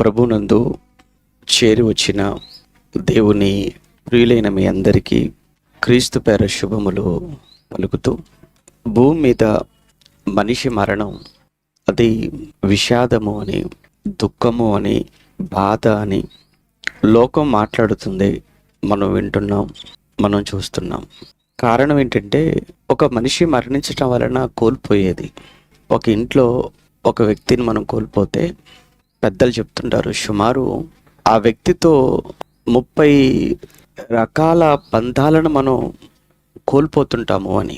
ప్రభునందు చేరి వచ్చిన దేవుని ప్రియులైన మీ అందరికీ క్రీస్తు పేర శుభములు పలుకుతూ, భూమి మీద మనిషి మరణం అది విషాదము అని, దుఃఖము అని, బాధ అని లోకం మాట్లాడుతుంది. మనం వింటున్నాం, మనం చూస్తున్నాం. కారణం ఏంటంటే, ఒక మనిషి మరణించటం వలన కోల్పోయేది, ఒక ఇంట్లో ఒక వ్యక్తిని మనం కోల్పోతే పెద్దలు చెప్తుంటారు, సుమారు ఆ వ్యక్తితో 30 రకాల బంధాలను మనం కోల్పోతుంటాము అని.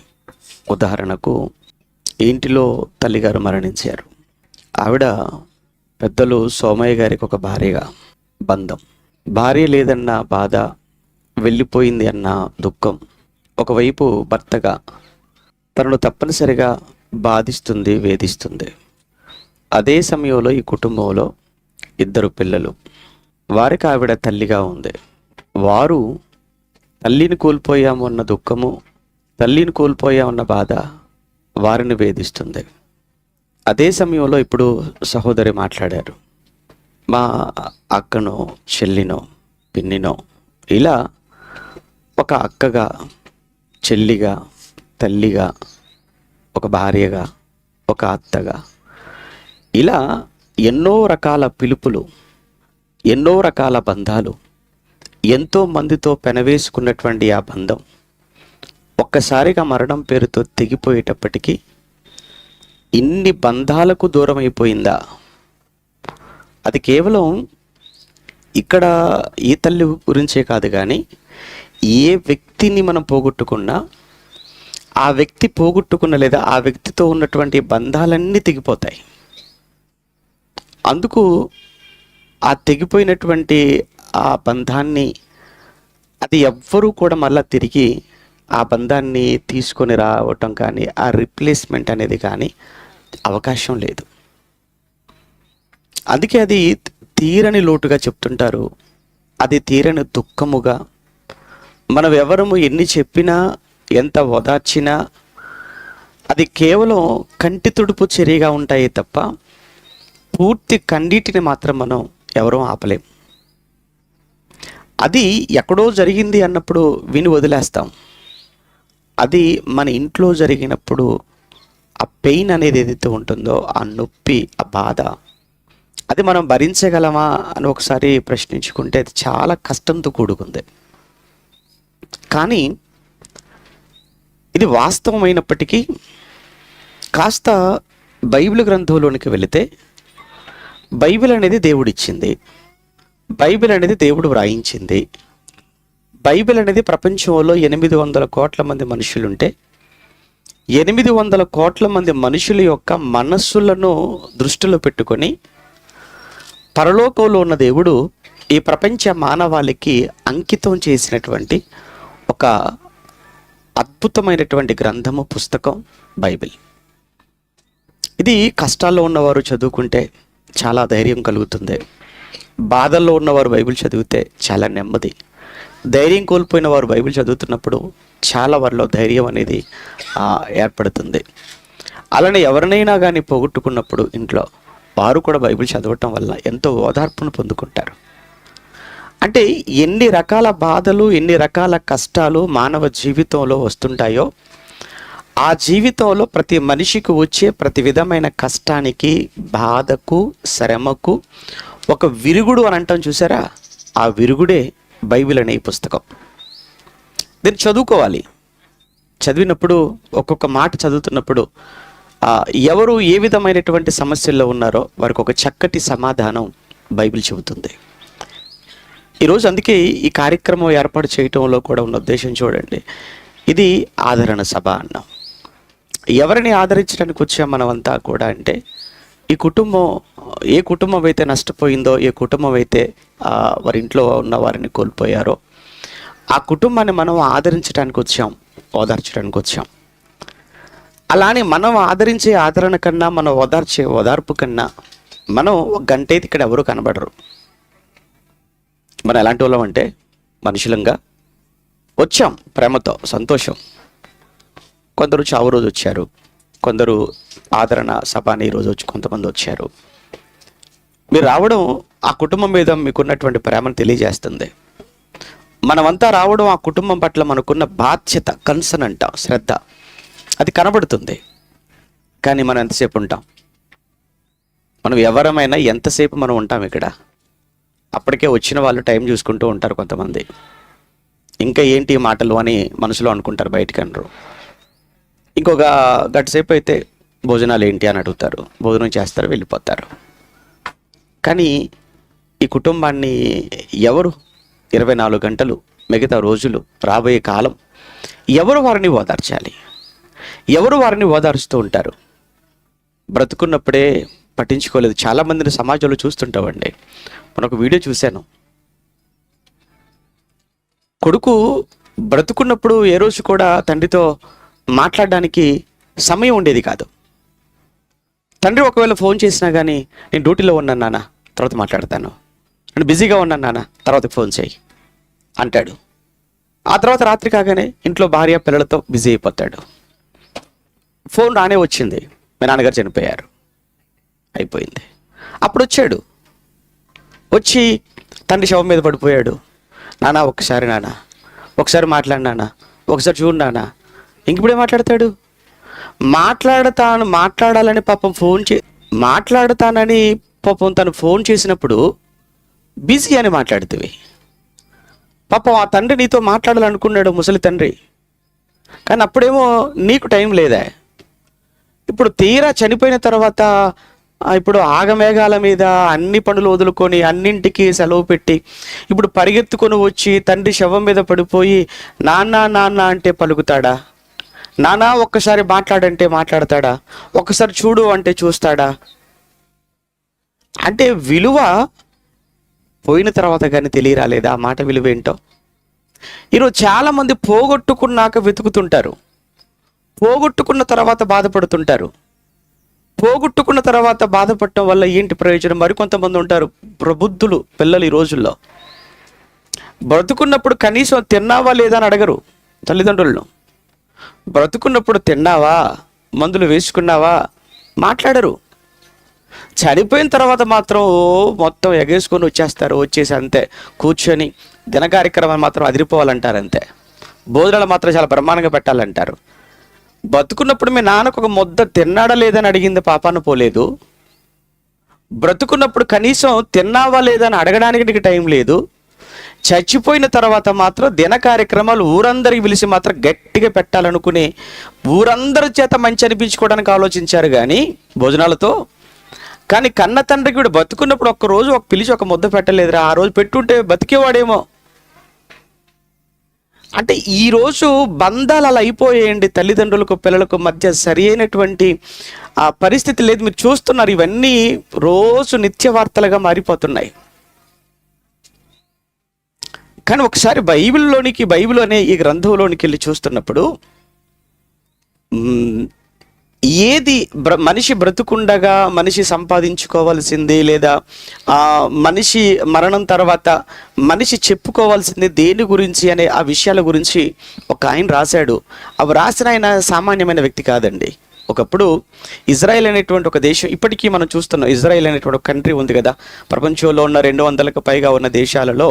ఉదాహరణకు, ఇంటిలో తల్లిగారు మరణించారు. ఆవిడ పెద్దలు సోమయ్య గారికి ఒక భార్యగా బంధం, భార్య లేదన్న బాధ, వెళ్ళిపోయింది అన్న దుఃఖం. ఒకవైపు భర్తగా తనను తప్పనిసరిగా బాధిస్తుంది, వేధిస్తుంది. అదే సమయంలో ఈ కుటుంబంలో 2 పిల్లలు, వారికి ఆవిడ తల్లిగా ఉంది. వారు తల్లిని కోల్పోయాము అన్న దుఃఖము, తల్లిని కోల్పోయామన్న బాధ వారిని వేధిస్తుంది. అదే సమయంలో ఇప్పుడు సహోదరి మాట్లాడారు, మా అక్కనో, చెల్లినో, పిన్నినో, ఇలా ఒక అక్కగా, చెల్లిగా, తల్లిగా, ఒక భార్యగా, ఒక అత్తగా, ఇలా ఎన్నో రకాల పిలుపులు, ఎన్నో రకాల బంధాలు, ఎంతో మందితో పెనవేసుకున్నటువంటి ఆ బంధం ఒక్కసారిగా మరణం పేరుతో తెగిపోయేటప్పటికీ ఇన్ని బంధాలకు దూరం అయిపోయిందా? అది కేవలం ఇక్కడ ఈ తల్లి గురించే కాదు, కానీ ఏ వ్యక్తిని మనం పోగొట్టుకున్నా, ఆ వ్యక్తి పోగొట్టుకున్న లేదా ఆ వ్యక్తితో ఉన్నటువంటి బంధాలన్నీ తెగిపోతాయి. అందుకు ఆ తెగిపోయినటువంటి ఆ బంధాన్ని, అది ఎవ్వరూ కూడా మళ్ళీ తిరిగి ఆ బంధాన్ని తీసుకొని రావటం కానీ, ఆ రిప్లేస్మెంట్ అనేది కానీ అవకాశం లేదు. అందుకే అది తీరని లోటుగా చెప్తుంటారు, అది తీరని దుఃఖముగా. మనం ఎవరము ఎన్ని చెప్పినా, ఎంత ఓదార్చినా అది కేవలం కంటి తుడుపు చర్యగా ఉంటాయి తప్ప పూర్తి కన్నీటిని మాత్రం మనం ఎవరూ ఆపలేం. అది ఎక్కడో జరిగింది అన్నప్పుడు విని వదిలేస్తాం. అది మన ఇంట్లో జరిగినప్పుడు ఆ పెయిన్ అనేది ఏదైతే ఉంటుందో, ఆ నొప్పి, ఆ బాధ, అది మనం భరించగలమా అని ఒకసారి ప్రశ్నించుకుంటే అది చాలా కష్టంతో కూడుకుంది. కానీ ఇది వాస్తవమైనప్పటికీ కాస్త బైబిల్ గ్రంథంలోనికి వెళితే, బైబిల్ అనేది దేవుడిచ్చింది, బైబిల్ అనేది దేవుడు వ్రాయించింది. బైబిల్ అనేది ప్రపంచంలో 800 కోట్ల మంది మనుషులుంటే 800 కోట్ల మంది మనుషుల యొక్క మనస్సులను దృష్టిలో పెట్టుకొని పరలోకంలో ఉన్న దేవుడు ఈ ప్రపంచ మానవాళికి అంకితం చేసినటువంటి ఒక అద్భుతమైనటువంటి గ్రంథము, పుస్తకం బైబిల్. ఇది కష్టాల్లో ఉన్నవారు చదువుకుంటే చాలా ధైర్యం కలుగుతుంది. బాధల్లో ఉన్నవారు బైబిల్ చదివితే చాలా నెమ్మది. ధైర్యం కోల్పోయిన వారు బైబిల్ చదువుతున్నప్పుడు చాలా వారిలో ధైర్యం అనేది ఏర్పడుతుంది. అలానే ఎవరినైనా కానీ పోగొట్టుకున్నప్పుడు ఇంట్లో వారు కూడా బైబిల్ చదవటం వల్ల ఎంతో ఓదార్పును పొందుకుంటారు. అంటే ఎన్ని రకాల బాధలు, ఎన్ని రకాల కష్టాలు మానవ జీవితంలో వస్తుంటాయో, ఆ జీవితంలో ప్రతి మనిషికి వచ్చే ప్రతి విధమైన కష్టానికి, బాధకు, శ్రమకు ఒక విరుగుడు అని అంటాం చూసారా, ఆ విరుగుడే బైబిల్ అనే ఈ పుస్తకం. దీన్ని చదువుకోవాలి. చదివినప్పుడు, ఒక్కొక్క మాట చదువుతున్నప్పుడు ఎవరు ఏ విధమైనటువంటి సమస్యల్లో ఉన్నారో వారికి ఒక చక్కటి సమాధానం బైబిల్ చెబుతుంది. ఈరోజు అందుకే ఈ కార్యక్రమం ఏర్పాటు చేయటంలో కూడా ఉన్న ఉద్దేశం చూడండి. ఇది ఆదరణ సభ అన్నాం. ఎవరిని ఆదరించడానికి వచ్చాం మనమంతా కూడా అంటే, ఈ కుటుంబం, ఏ కుటుంబం అయితే నష్టపోయిందో, ఏ కుటుంబం అయితే వారి ఇంట్లో ఉన్న వారిని కోల్పోయారో, ఆ కుటుంబాన్ని మనం ఆదరించడానికి వచ్చాం, ఓదార్చడానికి వచ్చాం. అలానే మనం ఆదరించే ఆదరణ కన్నా, మనం ఓదార్చే ఓదార్పు కన్నా, మనం ఒక గంట అయితే ఇక్కడ ఎవరు కనబడరు. మనం ఎలాంటి వాళ్ళం అంటే, మనుషులంగా వచ్చాం, ప్రేమతో, సంతోషం. కొందరు చావు రోజు వచ్చారు, కొందరు ఆదరణ సభ అని ఈరోజు వచ్చి కొంతమంది వచ్చారు. మీరు రావడం ఆ కుటుంబం మీద మీకున్నటువంటి ప్రేమను తెలియజేస్తుంది. మనమంతా రావడం ఆ కుటుంబం పట్ల మనకున్న బాధ్యత, కన్సర్న్ అంటాం, శ్రద్ధ, అది కనబడుతుంది. కానీ మనం ఎంతసేపు ఉంటాం? మనం ఎవరమైనా ఎంతసేపు మనం ఉంటాం ఇక్కడ? అప్పటికే వచ్చిన వాళ్ళు టైం చూసుకుంటూ ఉంటారు కొంతమంది. ఇంకా ఏంటి మాటలు అని మనసులో అనుకుంటారు, బయటికి అనరు. ఇంకొక గంట సేపు అయితే భోజనాలు ఏంటి అని అడుగుతారు, భోజనం చేస్తారు, వెళ్ళిపోతారు. కానీ ఈ కుటుంబాన్ని ఎవరు 24 గంటలు, మిగతా రోజులు, రాబోయే కాలం ఎవరు వారిని ఓదార్చాలి? ఎవరు వారిని ఓదార్చుతూ ఉంటారు? బ్రతుకున్నప్పుడే పట్టించుకోలేదు. చాలామందిని సమాజంలో చూస్తుంటామండి. మనొక వీడియో చూశాను. కొడుకు బ్రతుకున్నప్పుడు ఏ రోజు కూడా తండ్రితో మాట్లాడడానికి సమయం ఉండేది కాదు. తండ్రి ఒకవేళ ఫోన్ చేసినా కానీ, నేను డ్యూటీలో ఉన్నాను నాన్న, తర్వాత మాట్లాడతాను, నేను బిజీగా ఉన్నాను నాన్న, తర్వాత ఫోన్ చేయి అంటాడు. ఆ తర్వాత రాత్రి కాగానే ఇంట్లో భార్య పిల్లలతో బిజీ అయిపోతాడు. ఫోన్ రానే వచ్చింది, మీ నాన్నగారు చనిపోయారు, అయిపోయింది. అప్పుడు వచ్చాడు, వచ్చి తండ్రి శవం మీద పడిపోయాడు. నాన్న ఒక్కసారి, నాన్న ఒకసారి మాట్లాడు, నాన్న ఒకసారి చూడు నాన్న. ఇంకిప్పుడే మాట్లాడతాడు? మాట్లాడాలని పాపం మాట్లాడతానని పాపం తను ఫోన్ చేసినప్పుడు బిజీ అని మాట్లాడుతుంది. పాపం ఆ తండ్రి నీతో మాట్లాడాలనుకున్నాడు, ముసలి తండ్రి. కానీ అప్పుడేమో నీకు టైం లేదా. ఇప్పుడు తీరా చనిపోయిన తర్వాత ఇప్పుడు ఆగమేఘాల మీద అన్ని పనులు వదులుకొని అన్నింటికి సెలవు పెట్టి ఇప్పుడు పరిగెత్తుకొని వచ్చి తండ్రి శవం మీద పడిపోయి నాన్న నాన్న అంటే పలుకుతాడా? నాన్న ఒక్కసారి మాట్లాడంటే మాట్లాడతాడా? ఒక్కసారి చూడు అంటే చూస్తాడా? అంటే విలువ పోయిన తర్వాత కానీ తెలియరాలేదా ఆ మాట విలువ ఏంటో? ఈరోజు చాలామంది పోగొట్టుకున్నాక వెతుకుతుంటారు, పోగొట్టుకున్న తర్వాత బాధపడుతుంటారు. పోగొట్టుకున్న తర్వాత బాధపడటం వల్ల ఏంటి ప్రయోజనం? మరికొంతమంది ఉంటారు ప్రబుద్ధులు పిల్లలు ఈ రోజుల్లో. బ్రతుకున్నప్పుడు కనీసం తిన్నావా లేదా అని అడగరు తల్లిదండ్రులను. బ్రతుకున్నప్పుడు తిన్నావా, మందులు వేసుకున్నావా మాట్లాడరు. చనిపోయిన తర్వాత మాత్రం మొత్తం ఎగేసుకొని వచ్చేస్తారు. వచ్చేసి అంతే కూర్చొని దిన కార్యక్రమాలు మాత్రం అదిరిపోవాలంటారు, అంతే. భోజనాలు మాత్రం చాలా బ్రహ్మాండంగా పెట్టాలంటారు. బతుకున్నప్పుడు మీ నాన్నకు ఒక ముద్ద తిన్నాడా లేదని అడిగింది పాపాన పోలేదు. బ్రతుకున్నప్పుడు కనీసం తిన్నావా లేదని అడగడానికి నీకు టైం లేదు. చచ్చిపోయిన తర్వాత మాత్రం దిన కార్యక్రమాలు ఊరందరికి పిలిచి మాత్రం గట్టిగా పెట్టాలనుకుని ఊరందరి చేత మంచి అనిపించుకోవడానికి ఆలోచించారు కానీ భోజనాలతో. కానీ కన్న తండ్రికి కూడా బతుకున్నప్పుడు ఒక్కరోజు పిలిచి ఒక ముద్ద పెట్టలేదురా. ఆ రోజు పెట్టుంటే బతికేవాడేమో. అంటే ఈరోజు బంధాలు అలా అయిపోయాయండి. తల్లిదండ్రులకు పిల్లలకు మధ్య సరి అయినటువంటి ఆ పరిస్థితి లేదు. మీరు చూస్తున్నారు, ఇవన్నీ రోజు నిత్య వార్తలుగా మారిపోతున్నాయి. కానీ ఒకసారి బైబిల్ అనే ఈ గ్రంథంలోనికి వెళ్ళి చూస్తున్నప్పుడు ఏది మనిషి బ్రతుకుండగా మనిషి సంపాదించుకోవాల్సింది, లేదా మనిషి మరణం తర్వాత మనిషి చెప్పుకోవాల్సింది దేని గురించి అనే ఆ విషయాల గురించి ఒక ఆయన రాశాడు. అవి రాసిన ఆయన సామాన్యమైన వ్యక్తి కాదండి. ఒకప్పుడు ఇజ్రాయెల్ అనేటువంటి ఒక దేశం, ఇప్పటికీ మనం చూస్తున్నాం, ఇజ్రాయెల్ అనేటువంటి ఒక కంట్రీ ఉంది కదా. ప్రపంచంలో ఉన్న 200కు పైగా ఉన్న దేశాలలో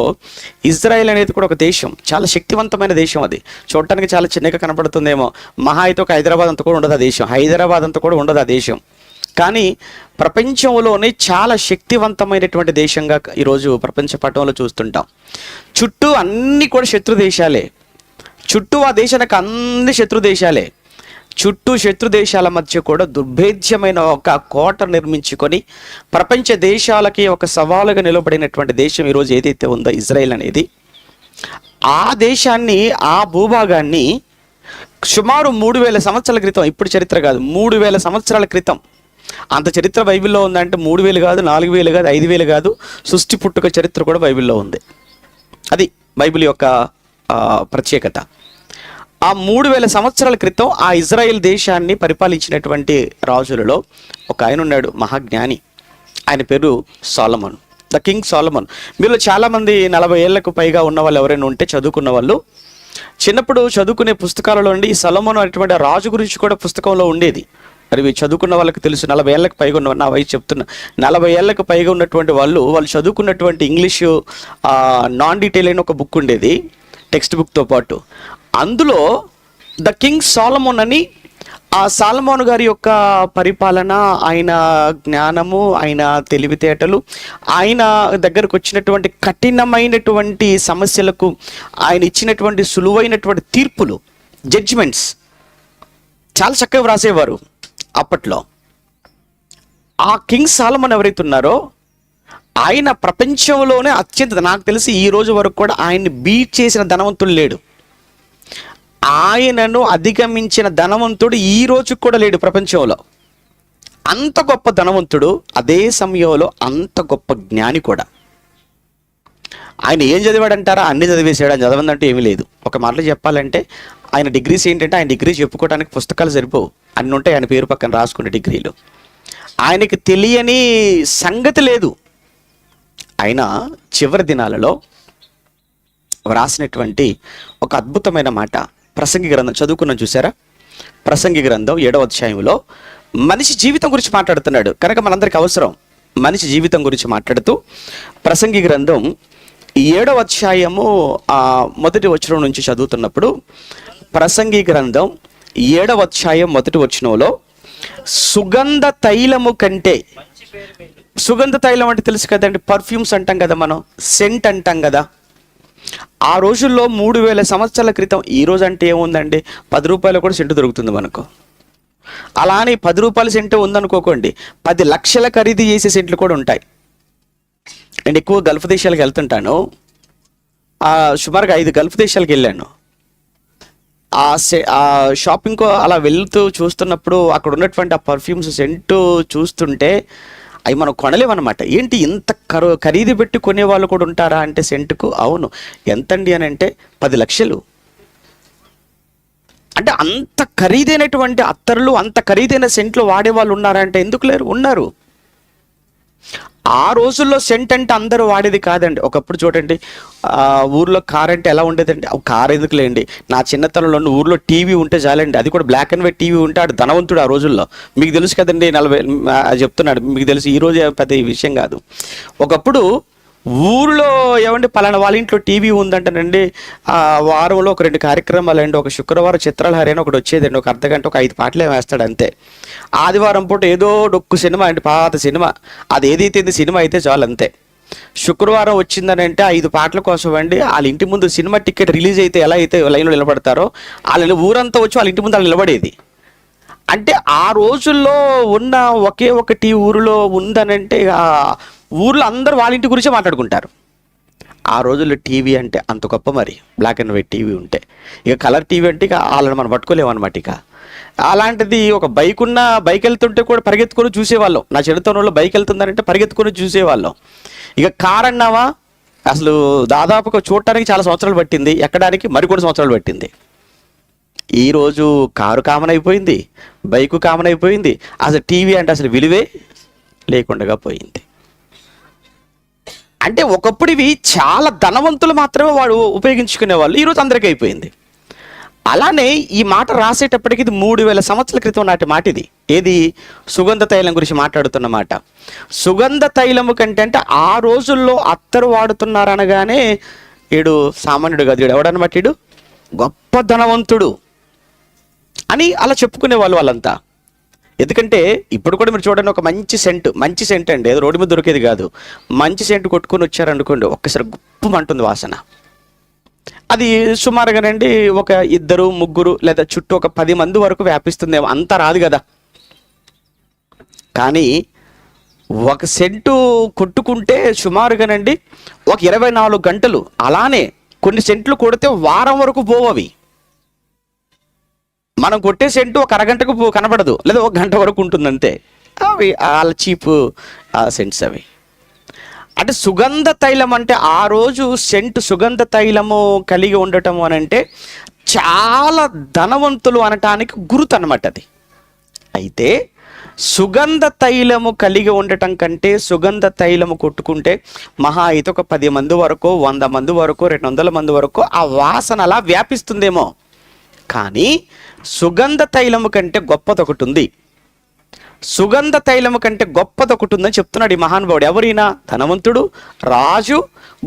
ఇజ్రాయెల్ అనేది కూడా ఒక దేశం. చాలా శక్తివంతమైన దేశం. అది చూడటానికి చాలా చిన్నగా కనపడుతుందేమో. మహా అయితే ఒక హైదరాబాద్ అంతా కూడా ఉండదు ఆ దేశం. హైదరాబాద్ అంతా కూడా ఉండదు ఆ దేశం. కానీ ప్రపంచంలోనే చాలా శక్తివంతమైనటువంటి దేశంగా ఈరోజు ప్రపంచ పటంలో చూస్తుంటాం. చుట్టూ అన్నీ కూడా శత్రు దేశాలే. చుట్టూ ఆ దేశానికి అన్ని శత్రు దేశాలే. చుట్టూ శత్రు దేశాల మధ్య కూడా దుర్భేద్యమైన ఒక కోట నిర్మించుకొని ప్రపంచ దేశాలకి ఒక సవాలుగా నిలబడినటువంటి దేశం ఈరోజు ఏదైతే ఉందో ఇజ్రాయెల్ అనేది, ఆ దేశాన్ని, ఆ భూభాగాన్ని సుమారు 3000 సంవత్సరాల క్రితం, ఇప్పుడు చరిత్ర కాదు, 3000 సంవత్సరాల క్రితం, అంత చరిత్ర బైబిల్లో ఉందంటే 3000 కాదు, 4000 కాదు, 5000 కాదు, సృష్టి పుట్టుక చరిత్ర కూడా బైబిల్లో ఉంది. అది బైబిల్ యొక్క ప్రత్యేకత. ఆ 3000 సంవత్సరాల క్రితం ఆ ఇజ్రాయెల్ దేశాన్ని పరిపాలించినటువంటి రాజులలో ఒక ఆయన ఉన్నాడు, మహాజ్ఞాని. ఆయన పేరు సొలొమోన్, ద కింగ్ సొలొమోన్. మీలో చాలామంది 40 ఏళ్లకు పైగా ఉన్న వాళ్ళు ఎవరైనా ఉంటే, చదువుకున్న వాళ్ళు, చిన్నప్పుడు చదువుకునే పుస్తకాలలో ఉండి ఈ సొలొమోన్ అనేటువంటి రాజు గురించి కూడా పుస్తకంలో ఉండేది. మరి ఇవి చదువుకున్న వాళ్ళకి తెలుసు. 40 ఏళ్ళకి పైగా ఉన్న నా వయసు చెప్తున్నా, 40 ఏళ్ళకి పైగా ఉన్నటువంటి వాళ్ళు చదువుకున్నటువంటి ఇంగ్లీషు నాన్ డీటెయిల్ అయిన ఒక బుక్ ఉండేది టెక్స్ట్ బుక్తో పాటు. అందులో ద కింగ్ సాలమోన్ అని, ఆ సాలమోను గారి యొక్క పరిపాలన, ఆయన జ్ఞానము, ఆయన తెలివితేటలు, ఆయన దగ్గరకు వచ్చినటువంటి కఠినమైనటువంటి సమస్యలకు ఆయన ఇచ్చినటువంటి సులువైనటువంటి తీర్పులు, జడ్జిమెంట్స్ చాలా చక్కగా వ్రాసేవారు అప్పట్లో. ఆ కింగ్ సాలమన్ ఎవరైతే ఉన్నారో ఆయన ప్రపంచంలోనే అత్యంత, నాకు తెలిసి ఈ రోజు వరకు కూడా ఆయన్ని బీట్ చేసిన ధనవంతుడు లేడు. ఆయనను అధిగమించిన ధనవంతుడు ఈ రోజు కూడా లేడు ప్రపంచంలో. అంత గొప్ప ధనవంతుడు, అదే సమయంలో అంత గొప్ప జ్ఞాని కూడా. ఆయన ఏం చదివాడంటారా? అన్ని చదివేశాడు. ఆయన చదవందంటూ ఏమీ లేదు. ఒక మాటలో చెప్పాలంటే ఆయన డిగ్రీస్ ఏంటంటే, ఆయన డిగ్రీ చెప్పుకోవడానికి పుస్తకాలు సరిపోవు, అన్ని ఉంటాయి ఆయన పేరు పక్కన రాసుకునే డిగ్రీలు. ఆయనకి తెలియని సంగతి లేదు. ఆయన చివరి దినాలలో వ్రాసినటువంటి ఒక అద్భుతమైన మాట, ప్రసంగి గ్రంథం చదువుకున్నాం చూసారా? ప్రసంగి గ్రంథం 7వ అధ్యాయంలో మనిషి జీవితం గురించి మాట్లాడుతున్నాడు కనుక మనందరికి అవసరం. మనిషి జీవితం గురించి మాట్లాడుతూ ప్రసంగి గ్రంథం 7వ అధ్యాయము మొదటి వచనం నుంచి చదువుతున్నప్పుడు, ప్రసంగి గ్రంథం 7వ అధ్యాయం మొదటి వచనంలో, సుగంధ తైలము కంటే, సుగంధ తైలం అంటే తెలుసు కదండి, పర్ఫ్యూమ్స్ అంటాం కదా మనం, సెంట్ అంటాం కదా. ఆ రోజుల్లో 3000 సంవత్సరాల క్రితం, ఈ రోజు అంటే ఏముందండి, 10 రూపాయలు కూడా సెంటు దొరుకుతుంది మనకు. అలానే 10 రూపాయల సెంటు ఉందనుకోకండి, 10 లక్షల ఖరీదు చేసే సెంట్లు కూడా ఉంటాయి. నేను ఎక్కువ గల్ఫ్ దేశాలకు వెళ్తుంటాను, సుమారుగా 5 గల్ఫ్ దేశాలకు వెళ్ళాను. ఆ షాపింగ్కు అలా వెళ్తూ చూస్తున్నప్పుడు అక్కడ ఉన్నటువంటి ఆ పర్ఫ్యూమ్స్ సెంటు చూస్తుంటే అవి మనం కొనలేమన్నమాట. ఏంటి ఇంత ఖరీదు పెట్టి కొనేవాళ్ళు కూడా ఉంటారా అంటే సెంటుకు, అవును. ఎంతండి అని అంటే 10 లక్షలు. అంటే అంత ఖరీదైనటువంటి అత్తర్లు, అంత ఖరీదైన సెంట్లు వాడేవాళ్ళు ఉన్నారా అంటే ఎందుకు లేరు, ఉన్నారు. ఆ రోజుల్లో సెంట్ అంటే అందరూ వాడేది కాదండి. ఒకప్పుడు చూడండి, ఊర్లో కార్ అంటే ఎలా ఉండేదండి, కార్ ఎందుకు లేండి, నా చిన్నతనంలో ఊర్లో టీవీ ఉంటే చాలండి, అది కూడా బ్లాక్ అండ్ వైట్ టీవీ ఉంటే ఆడు ధనవంతుడు ఆ రోజుల్లో. మీకు తెలుసు కదండి, 40 చెప్తున్నాడు, మీకు తెలుసు, ఈ రోజు పెద్ద విషయం కాదు. ఒకప్పుడు ఊర్లో ఏమంటే పలానా వాళ్ళ ఇంట్లో టీవీ ఉందంటేనండి, వారంలో ఒక 2 కార్యక్రమాలు అండి, ఒక శుక్రవారం చిత్రాలహరి అని ఒకటి వచ్చేదండి, ఒక అర్ధగంట, ఒక 5 పాటలే వేస్తాడు అంతే. ఆదివారం పూట ఏదో డొక్కు సినిమా అండి, పాత సినిమా, అది ఏదైతే సినిమా అయితే చాలు అంతే. శుక్రవారం వచ్చిందని అంటే 5 పాటల కోసం అండి, వాళ్ళ ఇంటి ముందు సినిమా టికెట్ రిలీజ్ అయితే ఎలా అయితే లైన్లో నిలబడతారో వాళ్ళ ఊరంతా వచ్చి వాళ్ళ ఇంటి ముందు వాళ్ళు నిలబడేది. అంటే ఆ రోజుల్లో ఉన్న ఒకే ఒకటి ఊరిలో ఉందనంటే ఊర్లో అందరూ వాళ్ళ ఇంటి గురించే మాట్లాడుకుంటారు. ఆ రోజుల్లో టీవీ అంటే అంత గొప్ప, మరి బ్లాక్ అండ్ వైట్ టీవీ ఉంటే. ఇక కలర్ టీవీ అంటే ఇక వాళ్ళని మనం పట్టుకోలేమన్నమాట. ఇక అలాంటిది ఒక బైక్ వెళ్తుంటే కూడా పరిగెత్తుకొని చూసేవాళ్ళం. నా చిన్నతనంలో బైక్ వెళ్తుందనంటే పరిగెత్తుకొని చూసేవాళ్ళం. ఇక కార్ అన్నావా, అసలు దాదాపుగా చూడటానికి చాలా సంవత్సరాలు పట్టింది, ఎక్కడానికి మరికొన్ని సంవత్సరాలు పట్టింది. ఈరోజు కారు కామన్ అయిపోయింది, బైకు కామన్ అయిపోయింది, అసలు టీవీ అంటే అసలు విలువే లేకుండా పోయింది. అంటే ఒకప్పుడు ఇవి చాలా ధనవంతులు మాత్రమే వాడు ఉపయోగించుకునేవాళ్ళు, ఈరోజు అందరికీ అయిపోయింది. అలానే ఈ మాట రాసేటప్పటికి ఇది 3000 సంవత్సరాల క్రితం నాటి మాట ఇది. ఏది? సుగంధ తైలం గురించి మాట్లాడుతున్న మాట. సుగంధ తైలము కంటే అంటే ఆ రోజుల్లో అత్తరు వాడుతున్నారనగానే ఈడు సామాన్యుడు కాదు, ఈడు ఎవడనమాట, ఈడు గొప్ప ధనవంతుడు అని అలా చెప్పుకునేవాళ్ళు వాళ్ళంతా. ఎందుకంటే ఇప్పుడు కూడా మీరు చూడండి, ఒక మంచి సెంట్ అండి, ఏదో రోడ్డు మీద దొరికేది కాదు, మంచి సెంట్ కొట్టుకొని వచ్చారనుకోండి, ఒక్కసారి గుప్పమంటుంది వాసన. అది సుమారుగానండి ఒక 2, 3 లేదా చుట్టూ ఒక 10 మంది వరకు వ్యాపిస్తుందేమో, అంతా రాదు కదా. కానీ ఒక సెంటు కొట్టుకుంటే సుమారుగానండి ఒక 24 గంటలు, అలానే కొన్ని సెంట్లు కొడితే వారం వరకు పోవవి. మనం కొట్టే సెంటు ఒక అరగంటకు కనబడదు, లేదా 1 గంట వరకు ఉంటుంది అంతే. అవి వాళ్ళ చీప్ సెంట్స్ అవి. అంటే సుగంధ తైలం అంటే ఆ రోజు సుగంధ తైలము కలిగి ఉండటము అని అంటే చాలా ధనవంతులు అనటానికి గుర్తు అన్నమాట అది. అయితే సుగంధ తైలము కలిగి ఉండటం కంటే సుగంధ తైలము కొట్టుకుంటే మహా అయితే ఒక 10 మంది వరకు, 100 మంది వరకు, 200 మంది వరకు ఆ వాసన అలా వ్యాపిస్తుందేమో. కానీ సుగంధ తైలము కంటే గొప్పది ఒకటి ఉంది. సుగంధ తైలము కంటే గొప్పది ఒకటి ఉందని చెప్తున్నాడు ఈ మహానుభావుడు. ఎవరైనా ధనవంతుడు, రాజు,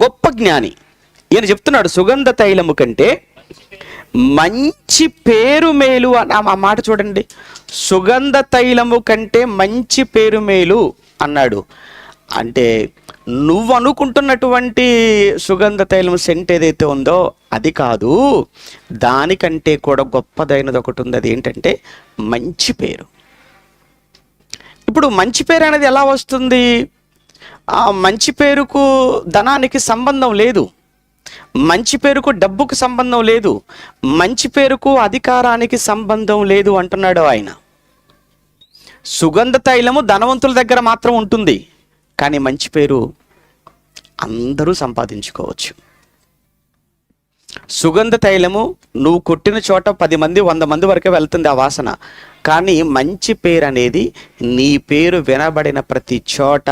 గొప్ప జ్ఞాని. ఈయన చెప్తున్నాడు సుగంధ తైలము కంటే మంచి పేరు మేలు అని. ఆ మాట చూడండి, సుగంధ తైలము కంటే మంచి పేరు మేలు అన్నాడు. అంటే నువ్వు అనుకుంటున్నటువంటి సుగంధ తైలం సెంట్ ఏదైతే ఉందో అది కాదు, దానికంటే కూడా గొప్పదైనది ఒకటి ఉంది. అది ఏంటంటే మంచి పేరు. ఇప్పుడు మంచి పేరు అనేది ఎలా వస్తుంది? ఆ మంచి పేరుకు ధనానికి సంబంధం లేదు, మంచి పేరుకు డబ్బుకు సంబంధం లేదు, మంచి పేరుకు అధికారానికి సంబంధం లేదు అంటున్నాడు ఆయన. సుగంధ తైలము ధనవంతుల దగ్గర మాత్రం ఉంటుంది, కానీ మంచి పేరు అందరూ సంపాదించుకోవచ్చు. సుగంధ తైలము నువ్వు కొట్టిన చోట 10 మంది 100 మంది వరకే వెళ్తుంది ఆ వాసన, కానీ మంచి పేరు అనేది నీ పేరు వినబడిన ప్రతి చోట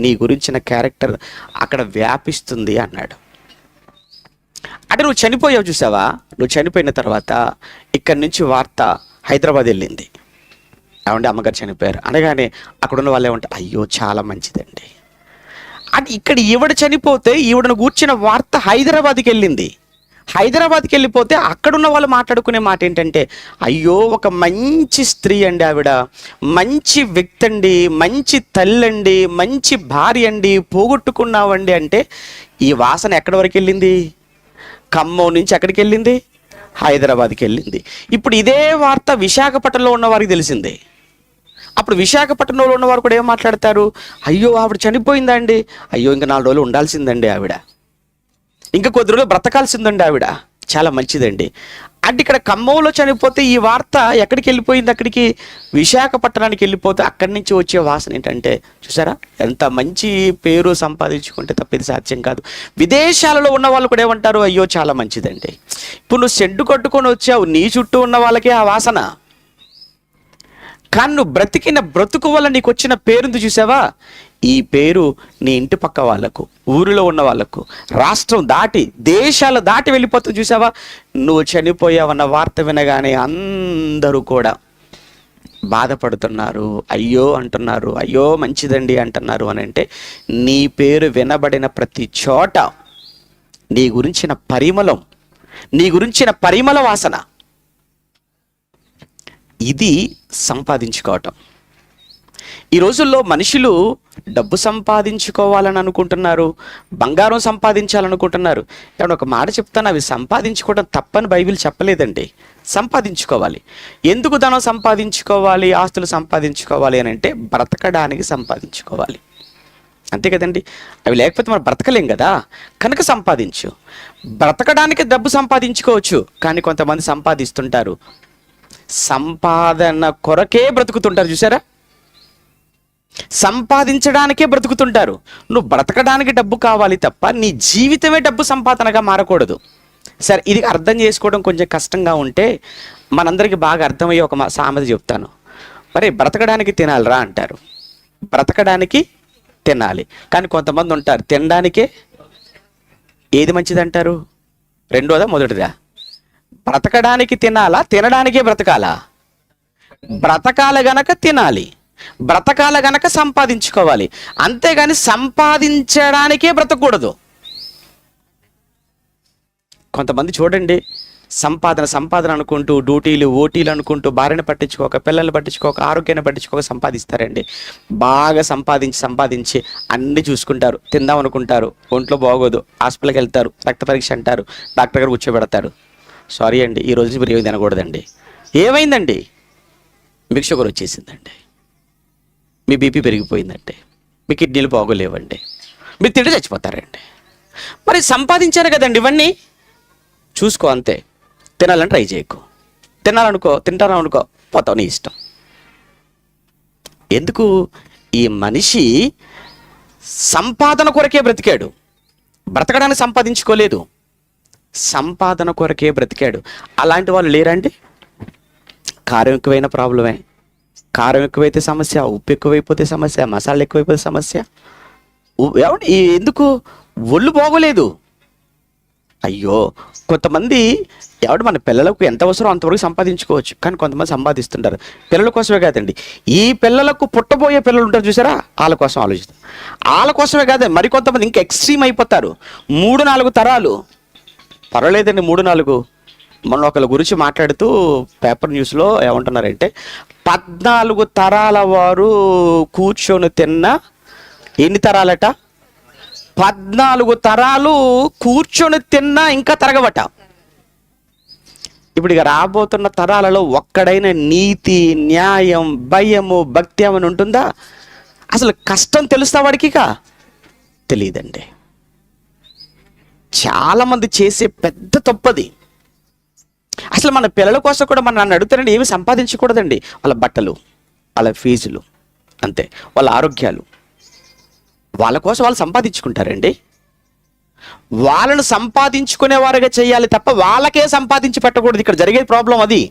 నీ గురించిన క్యారెక్టర్ అక్కడ వ్యాపిస్తుంది అన్నాడు. అంటే నువ్వు చనిపోయావు చూసావా, నువ్వు చనిపోయిన తర్వాత ఇక్కడి నుంచి వార్త హైదరాబాద్ వెళ్ళింది, ఏమంటే అమ్మగారు చనిపోయారు అనగానే అక్కడున్న వాళ్ళు ఏమంటారు, అయ్యో చాలా మంచిదండి. అది ఇక్కడ ఈవిడ చనిపోతే ఈవిడను కూర్చిన వార్త హైదరాబాద్కి వెళ్ళింది. హైదరాబాద్కి వెళ్ళిపోతే అక్కడున్న వాళ్ళు మాట్లాడుకునే మాట ఏంటంటే, అయ్యో ఒక మంచి స్త్రీ అండి, ఆవిడ మంచి వ్యక్తి అండి, మంచి తల్లండి, మంచి భార్య అండి, పోగొట్టుకున్నావండి. అంటే ఈ వాసన ఎక్కడి వరకు వెళ్ళింది? ఖమ్మం నుంచి ఎక్కడికి వెళ్ళింది? హైదరాబాద్కి వెళ్ళింది. ఇప్పుడు ఇదే వార్త విశాఖపట్నంలో ఉన్న వారికి తెలిసింది. అప్పుడు విశాఖపట్నంలో ఉన్నవారు కూడా ఏం మాట్లాడతారు? అయ్యో ఆవిడ చనిపోయిందా అండి, అయ్యో ఇంకా 4 రోజులు ఉండాల్సిందండి ఆవిడ, ఇంకా కొద్ది రోజులు బ్రతకాల్సిందండి ఆవిడ, చాలా మంచిదండి. అంటే ఇక్కడ ఖమ్మంలో చనిపోతే ఈ వార్త ఎక్కడికి వెళ్ళిపోయింది? అక్కడికి విశాఖపట్నానికి వెళ్ళిపోతే అక్కడి నుంచి వచ్చే వాసన ఏంటంటే, చూసారా ఎంత మంచి పేరు సంపాదించుకుంటే తప్ప ఇది సాధ్యం కాదు. విదేశాలలో ఉన్న వాళ్ళు కూడా ఏమంటారు, అయ్యో చాలా మంచిదండి. ఇప్పుడు నువ్వు షెడ్డు కట్టుకొని వచ్చావు, నీ చుట్టూ ఉన్న వాళ్ళకే ఆ వాసన, కానీ నువ్వు బ్రతికిన బ్రతుకు వల్ల నీకు వచ్చిన పేరుంది చూసావా, ఈ పేరు నీ ఇంటి పక్క వాళ్ళకు, ఊరిలో ఉన్న వాళ్ళకు, రాష్ట్రం దాటి దేశాలు దాటి వెళ్ళిపోతుంది చూసావా. నువ్వు చనిపోయావన్న వార్త వినగానే అందరూ కూడా బాధపడుతున్నారు, అయ్యో అంటున్నారు, అయ్యో మంచిదండి అంటున్నారు. అని అంటే నీ పేరు వినబడిన ప్రతి చోట నీ గురించిన పరిమళం, నీ గురించిన పరిమళ వాసన, ఇది సంపాదించుకోవటం. ఈ రోజుల్లో మనుషులు డబ్బు సంపాదించుకోవాలని అనుకుంటున్నారు, బంగారం సంపాదించాలనుకుంటున్నారు. కానీ ఒక మాట చెప్తాను, అవి సంపాదించుకోవడం తప్పని బైబిల్ చెప్పలేదండి. సంపాదించుకోవాలి. ఎందుకు ధనం సంపాదించుకోవాలి, ఆస్తులు సంపాదించుకోవాలి అని అంటే బ్రతకడానికి సంపాదించుకోవాలి, అంతే కదండి. అవి లేకపోతే మనం బ్రతకలేం కదా, కనుక సంపాదించు. బ్రతకడానికి డబ్బు సంపాదించుకోవచ్చు, కానీ కొంతమంది సంపాదిస్తుంటారు సంపాదన కొరకే బ్రతుకుతుంటారు చూసారా, సంపాదించడానికే బ్రతుకుతుంటారు. నువ్వు బ్రతకడానికి డబ్బు కావాలి తప్ప నీ జీవితమే డబ్బు సంపాదనగా మారకూడదు. సరే, ఇది అర్థం చేసుకోవడం కొంచెం కష్టంగా ఉంటే మనందరికీ బాగా అర్థమయ్యే ఒక సామెత చెప్తాను. మరి బ్రతకడానికి తినాలిరా అంటారు, బ్రతకడానికి తినాలి. కానీ కొంతమంది ఉంటారు తినడానికే, ఏది మంచిది అంటారు? రెండోదా మొదటిదా? బ్రతకడానికి తినాలా, తినడానికే బ్రతకాలా? బ్రతకాల గనక తినాలి, బ్రతకాల గనక సంపాదించుకోవాలి, అంతేగాని సంపాదించడానికే బ్రతకూడదు. కొంతమంది చూడండి, సంపాదన అనుకుంటూ డ్యూటీలు ఓటీలు అనుకుంటూ భార్యను పట్టించుకోక, పిల్లల్ని పట్టించుకోక, ఆరోగ్యాన్ని పట్టించుకోక సంపాదిస్తారండి. బాగా సంపాదించి అన్నీ చూసుకుంటారు, తిందాం అనుకుంటారు, ఒంట్లో బాగోదు, హాస్పిటల్కి వెళ్తారు, రక్త పరీక్ష అంటారు, డాక్టర్ గారు కూర్చోబెడతారు. సారీ అండి, ఈ రోజు మీరు ఏమి తినకూడదండి. ఏమైందండి? మీకు షుగర్ వచ్చేసిందండి, మీ బీపీ పెరిగిపోయిందండి, మీ కిడ్నీలు బాగోలేవండి, మీరు తిండి చచ్చిపోతారండి. మరి సంపాదించారు కదండి ఇవన్నీ, చూసుకో అంతే. తినాలని ట్రై చేయకు, తింటాను అనుకో, పోతావు, నీ ఇష్టం. ఎందుకు? ఈ మనిషి సంపాదన కొరకే బ్రతికాడు, బ్రతకడానికి సంపాదించుకోలేదు, సంపాదన కొరకే బ్రతికాడు. అలాంటి వాళ్ళు లేరండి? కారం ఎక్కువైన ప్రాబ్లమే, కారం ఎక్కువైతే సమస్య, ఉప్పు ఎక్కువైపోతే సమస్య, మసాలా ఎక్కువైపోతే సమస్య. ఎందుకు? ఒళ్ళు బాగోలేదు, అయ్యో, కొంతమంది ఎవడు మన పిల్లలకు ఎంత అవసరం అంతవరకు సంపాదించుకోవచ్చు, కానీ కొంతమంది సంపాదిస్తుంటారు పిల్లల కోసమే కాదండి, ఈ పిల్లలకు పుట్టబోయే పిల్లలు ఉంటారు చూసారా, వాళ్ళ కోసం ఆలోచిస్తారు. వాళ్ళ కోసమే కాదండి, మరికొంతమంది ఇంకా ఎక్స్ట్రీమ్ అయిపోతారు. 3-4 తరాలు పర్వాలేదండి, 3-4. మొన్న ఒకళ్ళ గురించి మాట్లాడుతూ పేపర్ న్యూస్లో ఏమంటున్నారంటే 14 తరాల వారు కూర్చొని తిన్న, ఎన్ని తరాలట, 14 తరాలు కూర్చొని తిన్నా ఇంకా తరగబట. ఇప్పుడు ఇక రాబోతున్న తరాలలో ఒక్కడైన నీతి, న్యాయం, భయము, భక్తి అని ఉంటుందా? అసలు కష్టం తెలుస్తా వాడికి? ఇక తెలియదండి. చాలామంది చేసే పెద్ద తప్పది. అసలు మన పిల్లల కోసం కూడా మనం నన్ను అడుగుతారండి, ఏమి సంపాదించకూడదండి. వాళ్ళ బట్టలు, వాళ్ళ ఫీజులు, అంతే, వాళ్ళ ఆరోగ్యాలు, వాళ్ళ కోసం వాళ్ళు సంపాదించుకుంటారండి. వాళ్ళను సంపాదించుకునేవారుగా చేయాలి తప్ప వాళ్ళకే సంపాదించి పెట్టకూడదు. ఇక్కడ జరిగే ప్రాబ్లం అది.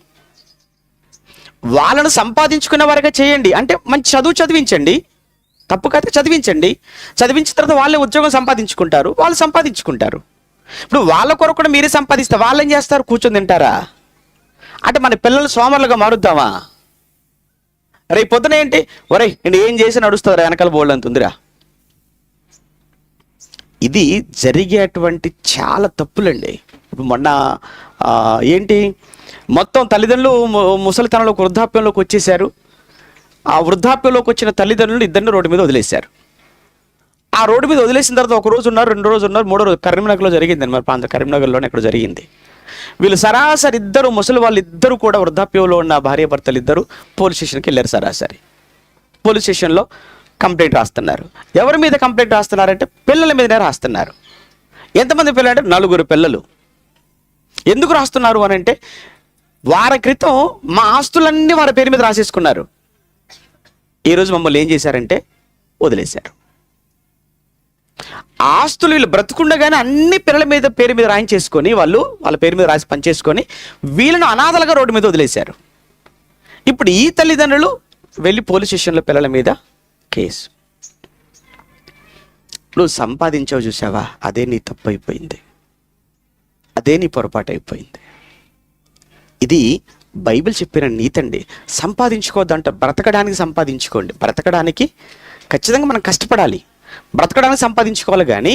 వాళ్ళను సంపాదించుకునేవారుగా చేయండి అంటే మంచి చదువు చదివించండి, తప్పు కాదు, చదివించండి. చదివించిన తర్వాత వాళ్ళే ఉద్యోగం సంపాదించుకుంటారు, వాళ్ళు సంపాదించుకుంటారు. ఇప్పుడు వాళ్ళ కొరకు కూడా మీరే సంపాదిస్తే వాళ్ళు ఏం చేస్తారు? కూర్చొని తింటారా? అంటే మన పిల్లలు సోమరులుగా మారుద్దామా? రేపు పొద్దున ఏంటి, ఒరే నేను ఏం చేసి నడుస్తారా, వెనకాల బోల్డ్ అంత ఉందిరా. ఇది జరిగేటువంటి చాలా తప్పులండి. ఇప్పుడు మొన్న ఏంటి, మొత్తం తల్లిదండ్రులు ముసలితనంలోకి, వృద్ధాప్యంలోకి వచ్చేసారు. ఆ వృద్ధాప్యంలోకి వచ్చిన తల్లిదండ్రులు ఇద్దరిని రోడ్డు మీద వదిలేశారు. ఆ రోడ్డు మీద వదిలేసిన తర్వాత 1 రోజు ఉన్నారు, 2 రోజు ఉన్నారు, 3వ రోజు కరీంనగర్లో జరిగింది. మరి కరీంనగర్లోనే ఎక్కడ జరిగింది. వీళ్ళు సరాసరి ఇద్దరు ముసలి వాళ్ళు ఇద్దరు కూడా వృద్ధాప్యంలో ఉన్న భార్యాభర్తలు ఇద్దరు పోలీస్ స్టేషన్కి వెళ్ళారు. సరాసరి పోలీస్ స్టేషన్లో కంప్లైంట్ రాస్తున్నారు. ఎవరి మీద కంప్లైంట్ రాస్తున్నారంటే పిల్లల మీదనే రాస్తున్నారు. ఎంతమంది పిల్లలు అంటే 4 పిల్లలు. ఎందుకు రాస్తున్నారు అని అంటే, వారం క్రితం మా ఆస్తులన్నీ వారి పేరు మీద రాసేసుకున్నారు. ఈరోజు మమ్మల్ని ఏం చేశారంటే వదిలేశారు. ఆస్తులు వీళ్ళు బ్రతుకుండగానే అన్ని పిల్లల మీద పేరు మీద రాయించేసుకొని, వాళ్ళ పేరు మీద రాసి పనిచేసుకొని వీళ్ళను అనాథలుగా రోడ్డు మీద వదిలేశారు. ఇప్పుడు ఈ తల్లిదండ్రులు వెళ్ళి పోలీస్ స్టేషన్లో పిల్లల మీద కేసు. నువ్వు సంపాదించావు చూసావా, అదే నీ తప్పు అయిపోయింది, అదే నీ పొరపాటు అయిపోయింది. ఇది బైబిల్ చెప్పిన నీతండి. సంపాదించుకోవద్దంట, బ్రతకడానికి సంపాదించుకోండి. బ్రతకడానికి ఖచ్చితంగా మనం కష్టపడాలి, బ్రతకడానికి సంపాదించుకోవాలి. కానీ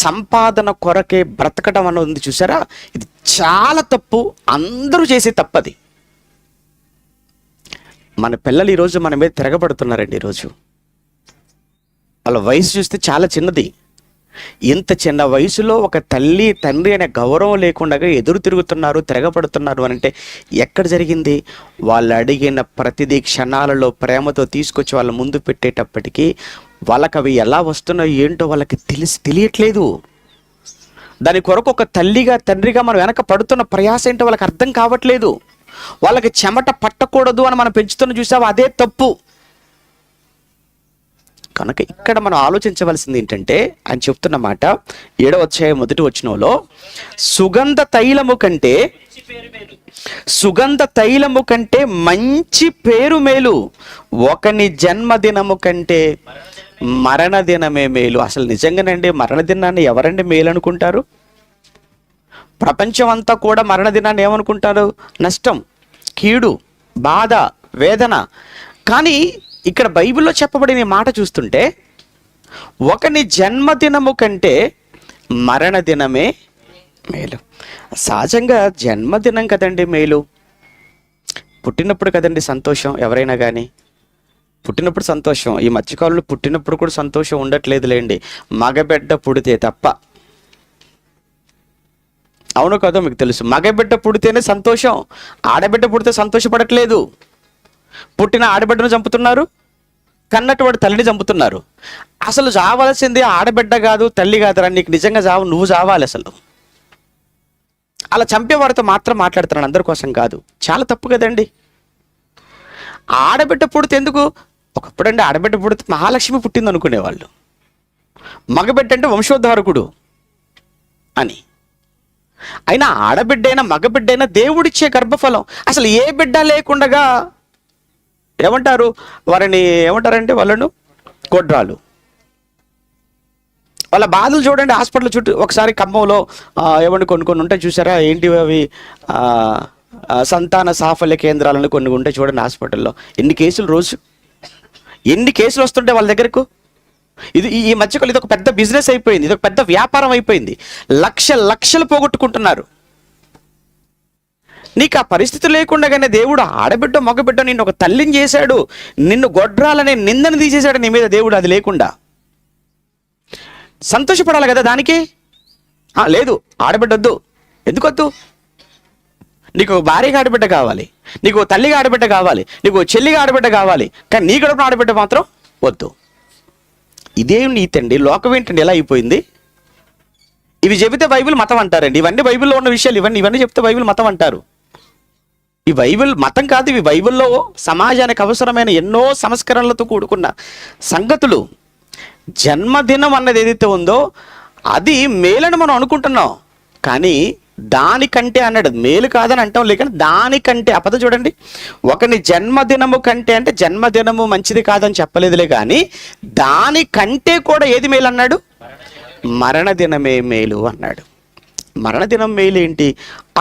సంపాదన కొరకే బ్రతకడం అన్నది ఉంది చూసారా, ఇది చాలా తప్పు. అందరూ చేసే తప్పది. మన పిల్లలు ఈరోజు మన మీద తిరగబడుతున్నారండి. ఈరోజు వాళ్ళ వయసు చూస్తే చాలా చిన్నది. ఇంత చిన్న వయసులో ఒక తల్లి తండ్రి అనే గౌరవం లేకుండా ఎదురు తిరుగుతున్నారు, తిరగబడుతున్నారు అని అంటే ఎక్కడ జరిగింది? వాళ్ళు అడిగిన ప్రతిదీ క్షణాలలో ప్రేమతో తీసుకొచ్చి వాళ్ళ ముందు పెట్టేటప్పటికీ వాళ్ళకి అవి ఎలా వస్తున్నాయో ఏంటో వాళ్ళకి తెలియట్లేదు. దాని కొరకు ఒక తల్లిగా తండ్రిగా మనం వెనక పడుతున్న ప్రయాస ఏంటో వాళ్ళకి అర్థం కావట్లేదు. వాళ్ళకి చెమట పట్టకూడదు అని మనం పెంచుతున్న చూసావా, అదే తప్పు. కనుక ఇక్కడ మనం ఆలోచించవలసింది ఏంటంటే, ఆయన చెప్తున్న మాట 7వ అధ్యాయం 1వ వచనంలో, సుగంధ తైలము కంటే మంచి పేరు మేలు, ఒకని జన్మదినము కంటే మరణదినమే మేలు. అసలు నిజంగానండి, మరణదినాన్ని ఎవరండి మేలు అనుకుంటారు? ప్రపంచం అంతా కూడా మరణదినాన్ని ఏమనుకుంటారు? నష్టం, కీడు, బాధ, వేదన. కానీ ఇక్కడ బైబిల్లో చెప్పబడిన మాట చూస్తుంటే, ఒకని జన్మదినము కంటే మరణదినమే మేలు. సహజంగా జన్మదినం కదండి మేలు. పుట్టినప్పుడు కదండి సంతోషం. ఎవరైనా కానీ పుట్టినప్పుడు సంతోషం. ఈ మధ్యకాలంలో పుట్టినప్పుడు కూడా సంతోషం ఉండట్లేదులేండి, మగబిడ్డ పుడితే తప్ప. అవును కదా, మీకు తెలుసు. మగబిడ్డ పుడితేనే సంతోషం, ఆడబిడ్డ పుడితే సంతోషపడట్లేదు. పుట్టిన ఆడబిడ్డను చంపుతున్నారు, కన్నటువంటి తల్లిని చంపుతున్నారు. అసలు చావాల్సింది ఆడబిడ్డ కాదు, తల్లి కాదురా. నీకు నిజంగా చావు, నువ్వు చావాలి. అసలు అలా చంపేవారితో మాత్రం మాట్లాడుతున్నాను, అందరి కోసం కాదు. చాలా తప్పు కదండి. ఆడబిడ్డ పుడితే ఎందుకు? ఒకప్పుడండి ఆడబిడ్డ పుడితే మహాలక్ష్మి పుట్టింది అనుకునేవాళ్ళు. మగబిడ్డ అంటే వంశోద్ధారకుడు అని. అయినా ఆడబిడ్డైనా మగబిడ్డైనా దేవుడిచ్చే గర్భఫలం. అసలు ఏ బిడ్డ లేకుండగా ఏమంటారు వారిని? ఏమంటారంటే వాళ్ళను గొడ్రాలు. వాళ్ళ బాధలు చూడండి. హాస్పిటల్ చుట్టూ ఒకసారి ఖమ్మంలో ఏమన్నా కొన్ని ఉంటాయి చూసారా, ఏంటి అవి, సంతాన సాఫల్య కేంద్రాలను కొన్ని ఉంటాయి చూడండి హాస్పిటల్లో. ఎన్ని కేసులు రోజు, ఎన్ని కేసులు వస్తుంటాయి వాళ్ళ దగ్గరకు. ఈ మధ్యకాలం ఇది ఒక పెద్ద బిజినెస్ అయిపోయింది, ఇది ఒక పెద్ద వ్యాపారం అయిపోయింది. లక్షలు పోగొట్టుకుంటున్నారు. నీకు ఆ పరిస్థితి లేకుండానే దేవుడు ఆడబిడ్డ మగబిడ్డ నిన్ను ఒక తల్లిని చేశాడు, నిన్ను గొడ్రాలనే నిందను తీసేశాడు నీ మీద దేవుడు. అది లేకుండా సంతోషపడాలి కదా దానికి. లేదు ఆడబిడ్డొద్దు, ఎందుకొద్దు? నీకు భార్యగా ఆడబిడ్డ కావాలి, నీకు తల్లిగా ఆడబిడ్డ కావాలి, నీకు చెల్లిగా ఆడబిడ్డ కావాలి, కానీ నీ గడప ఆడబిడ్డ మాత్రం వద్దు. ఇదేం నీతండి, లోకం ఏంటండి ఎలా అయిపోయింది? ఇవి చెబితే బైబిల్ మతం అంటారండి. ఇవన్నీ బైబిల్లో ఉన్న విషయాలు, ఇవన్నీ చెప్తే బైబిల్ మతం అంటారు. ఈ బైబిల్ మతం కాదు, ఇవి బైబిల్లో సమాజానికి అవసరమైన ఎన్నో సంస్కరణలతో కూడుకున్న సంగతులు. జన్మదినం అన్నది ఏదైతే ఉందో అది మేలని మనం అనుకుంటున్నాం, కానీ దానికంటే అన్నాడు. మేలు కాదని అంటాం లేక దానికంటే, అపద చూడండి, ఒకని జన్మదినము కంటే అంటే జన్మదినము మంచిది కాదని చెప్పలేదులే, కానీ దానికంటే కూడా ఏది మేలు అన్నాడు? మరణదినమే మేలు అన్నాడు. మరణదినం మేలు ఏంటి?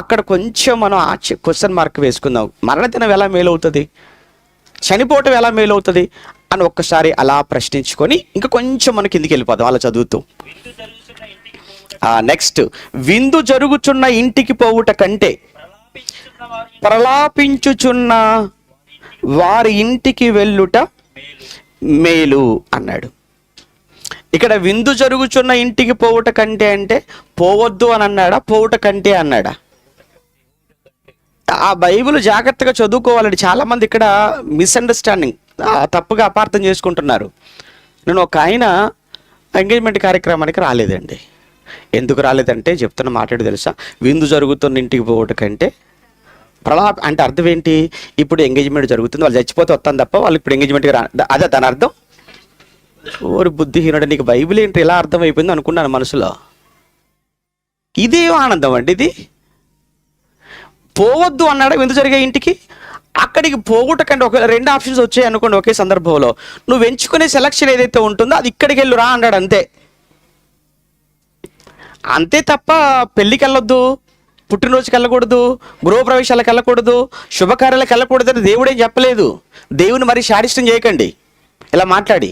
అక్కడ కొంచెం మనం క్వశ్చన్ మార్క్ వేసుకుందాం. మరణదినం ఎలా మేలు అవుతుంది, చనిపోవటం ఎలా మేలు అవుతుంది అని ఒక్కసారి అలా ప్రశ్నించుకొని ఇంకా కొంచెం మనం కిందికి వెళ్ళిపోదాం అలా చదువుతూ. నెక్స్ట్, విందు జరుగుచున్న ఇంటికి పోవుట కంటే ప్రలాపించుచున్న వారి ఇంటికి వెళ్ళుట మేలు అన్నాడు. ఇక్కడ విందు జరుగుచున్న ఇంటికి పోవుట కంటే అంటే పోవద్దు అని అన్నాడా, పోవుట కంటే అన్నాడా? ఆ బైబిల్ జాగ్రత్తగా చదువుకోవాలండి. చాలామంది ఇక్కడ మిస్అండర్స్టాండింగ్, తప్పుగా అపార్థం చేసుకుంటున్నారు. నేను ఒక ఆయన ఎంగేజ్మెంట్ కార్యక్రమానికి రాలేదండి. ఎందుకు రాలేదంటే చెప్తున్న మాట్లాడి తెలుసా, విందు జరుగుతున్న ఇంటికి పోవట కంటే అంటే అర్థం ఏంటి? ఇప్పుడు ఎంగేజ్మెంట్ జరుగుతుంది, వాళ్ళు చచ్చిపోతే వస్తాను తప్ప వాళ్ళు ఇప్పుడు ఎంగేజ్మెంట్కి అదే దాని అర్థం. ఓరి బుద్ధిహీనుడు, నీకు బైబిల్ ఏంటి ఇలా అర్థమైపోయింది అనుకున్నాను మనసులో. ఇదే ఆనందం అండి ఇది. పోవద్దు అన్నాడు విందు జరిగే ఇంటికి. అక్కడికి పోగొట్ట కంటే ఒక రెండు ఆప్షన్స్ వచ్చాయి అనుకోండి ఒకే సందర్భంలో, నువ్వు ఎంచుకునే సెలక్షన్ ఏదైతే ఉంటుందో అది ఇక్కడికి వెళ్ళురా అన్నాడు, అంతే. అంతే తప్ప పెళ్ళికి వెళ్ళొద్దు, పుట్టినరోజుకి వెళ్ళకూడదు, గృహప్రవేశాలకు వెళ్ళకూడదు, శుభకార్యాలకు వెళ్ళకూడదు అని దేవుడేం చెప్పలేదు. దేవుని మరి శాడిష్టం చేయకండి ఇలా మాట్లాడి.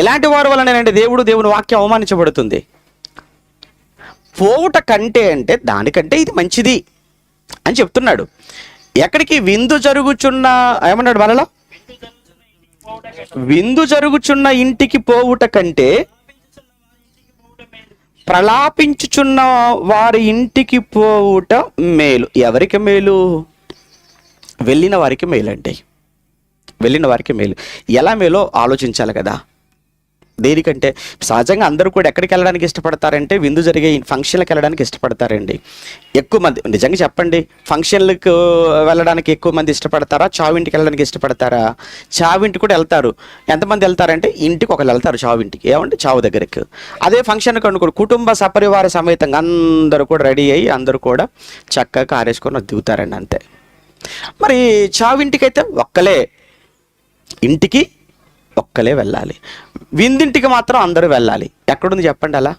ఇలాంటి వారి వలనేనండి దేవుని వాక్యం అవమానించబడుతుంది. పోవుట కంటే అంటే దానికంటే ఇది మంచిది అని చెప్తున్నాడు. ఎక్కడికి? విందు జరుగుచున్న, ఏమన్నాడు వాళ్ళలో? విందు జరుగుచున్న ఇంటికి పోవుట కంటే ప్రలాపించుచున్న వారి ఇంటికి పోవుట మేలు. ఎవరికి మేలు? వెళ్ళిన వారికి మేలు అండి. వెళ్ళిన వారికి మేలు. ఎలా మేలో ఆలోచించాలి కదా. దేనికంటే సహజంగా అందరూ కూడా ఎక్కడికి వెళ్ళడానికి ఇష్టపడతారంటే విందు జరిగే ఫంక్షన్లకు వెళ్ళడానికి ఇష్టపడతారండి. ఎక్కువ మంది నిజంగా చెప్పండి, ఫంక్షన్లకు వెళ్ళడానికి ఎక్కువ మంది ఇష్టపడతారా, చావింటికి వెళ్ళడానికి ఇష్టపడతారా? చావింటికి కూడా వెళ్తారు. ఎంతమంది వెళ్తారంటే ఇంటికి ఒకళ్ళు వెళ్తారు చావింటికి, ఏమంటే చావు దగ్గరికి. అదే ఫంక్షన్కి అనుకోండి, కుటుంబ సపరివార సమేతంగా అందరూ కూడా రెడీ అయ్యి అందరూ కూడా చక్కగా కారేసుకొని దిగుతారండి, అంతే. మరి చావింటికి అయితే ఒక్కలే, ఇంటికి ఒక్కలే వెళ్ళాలి. విందింటికి మాత్రం అందరూ వెళ్ళాలి. ఎక్కడుంది చెప్పండి అలా?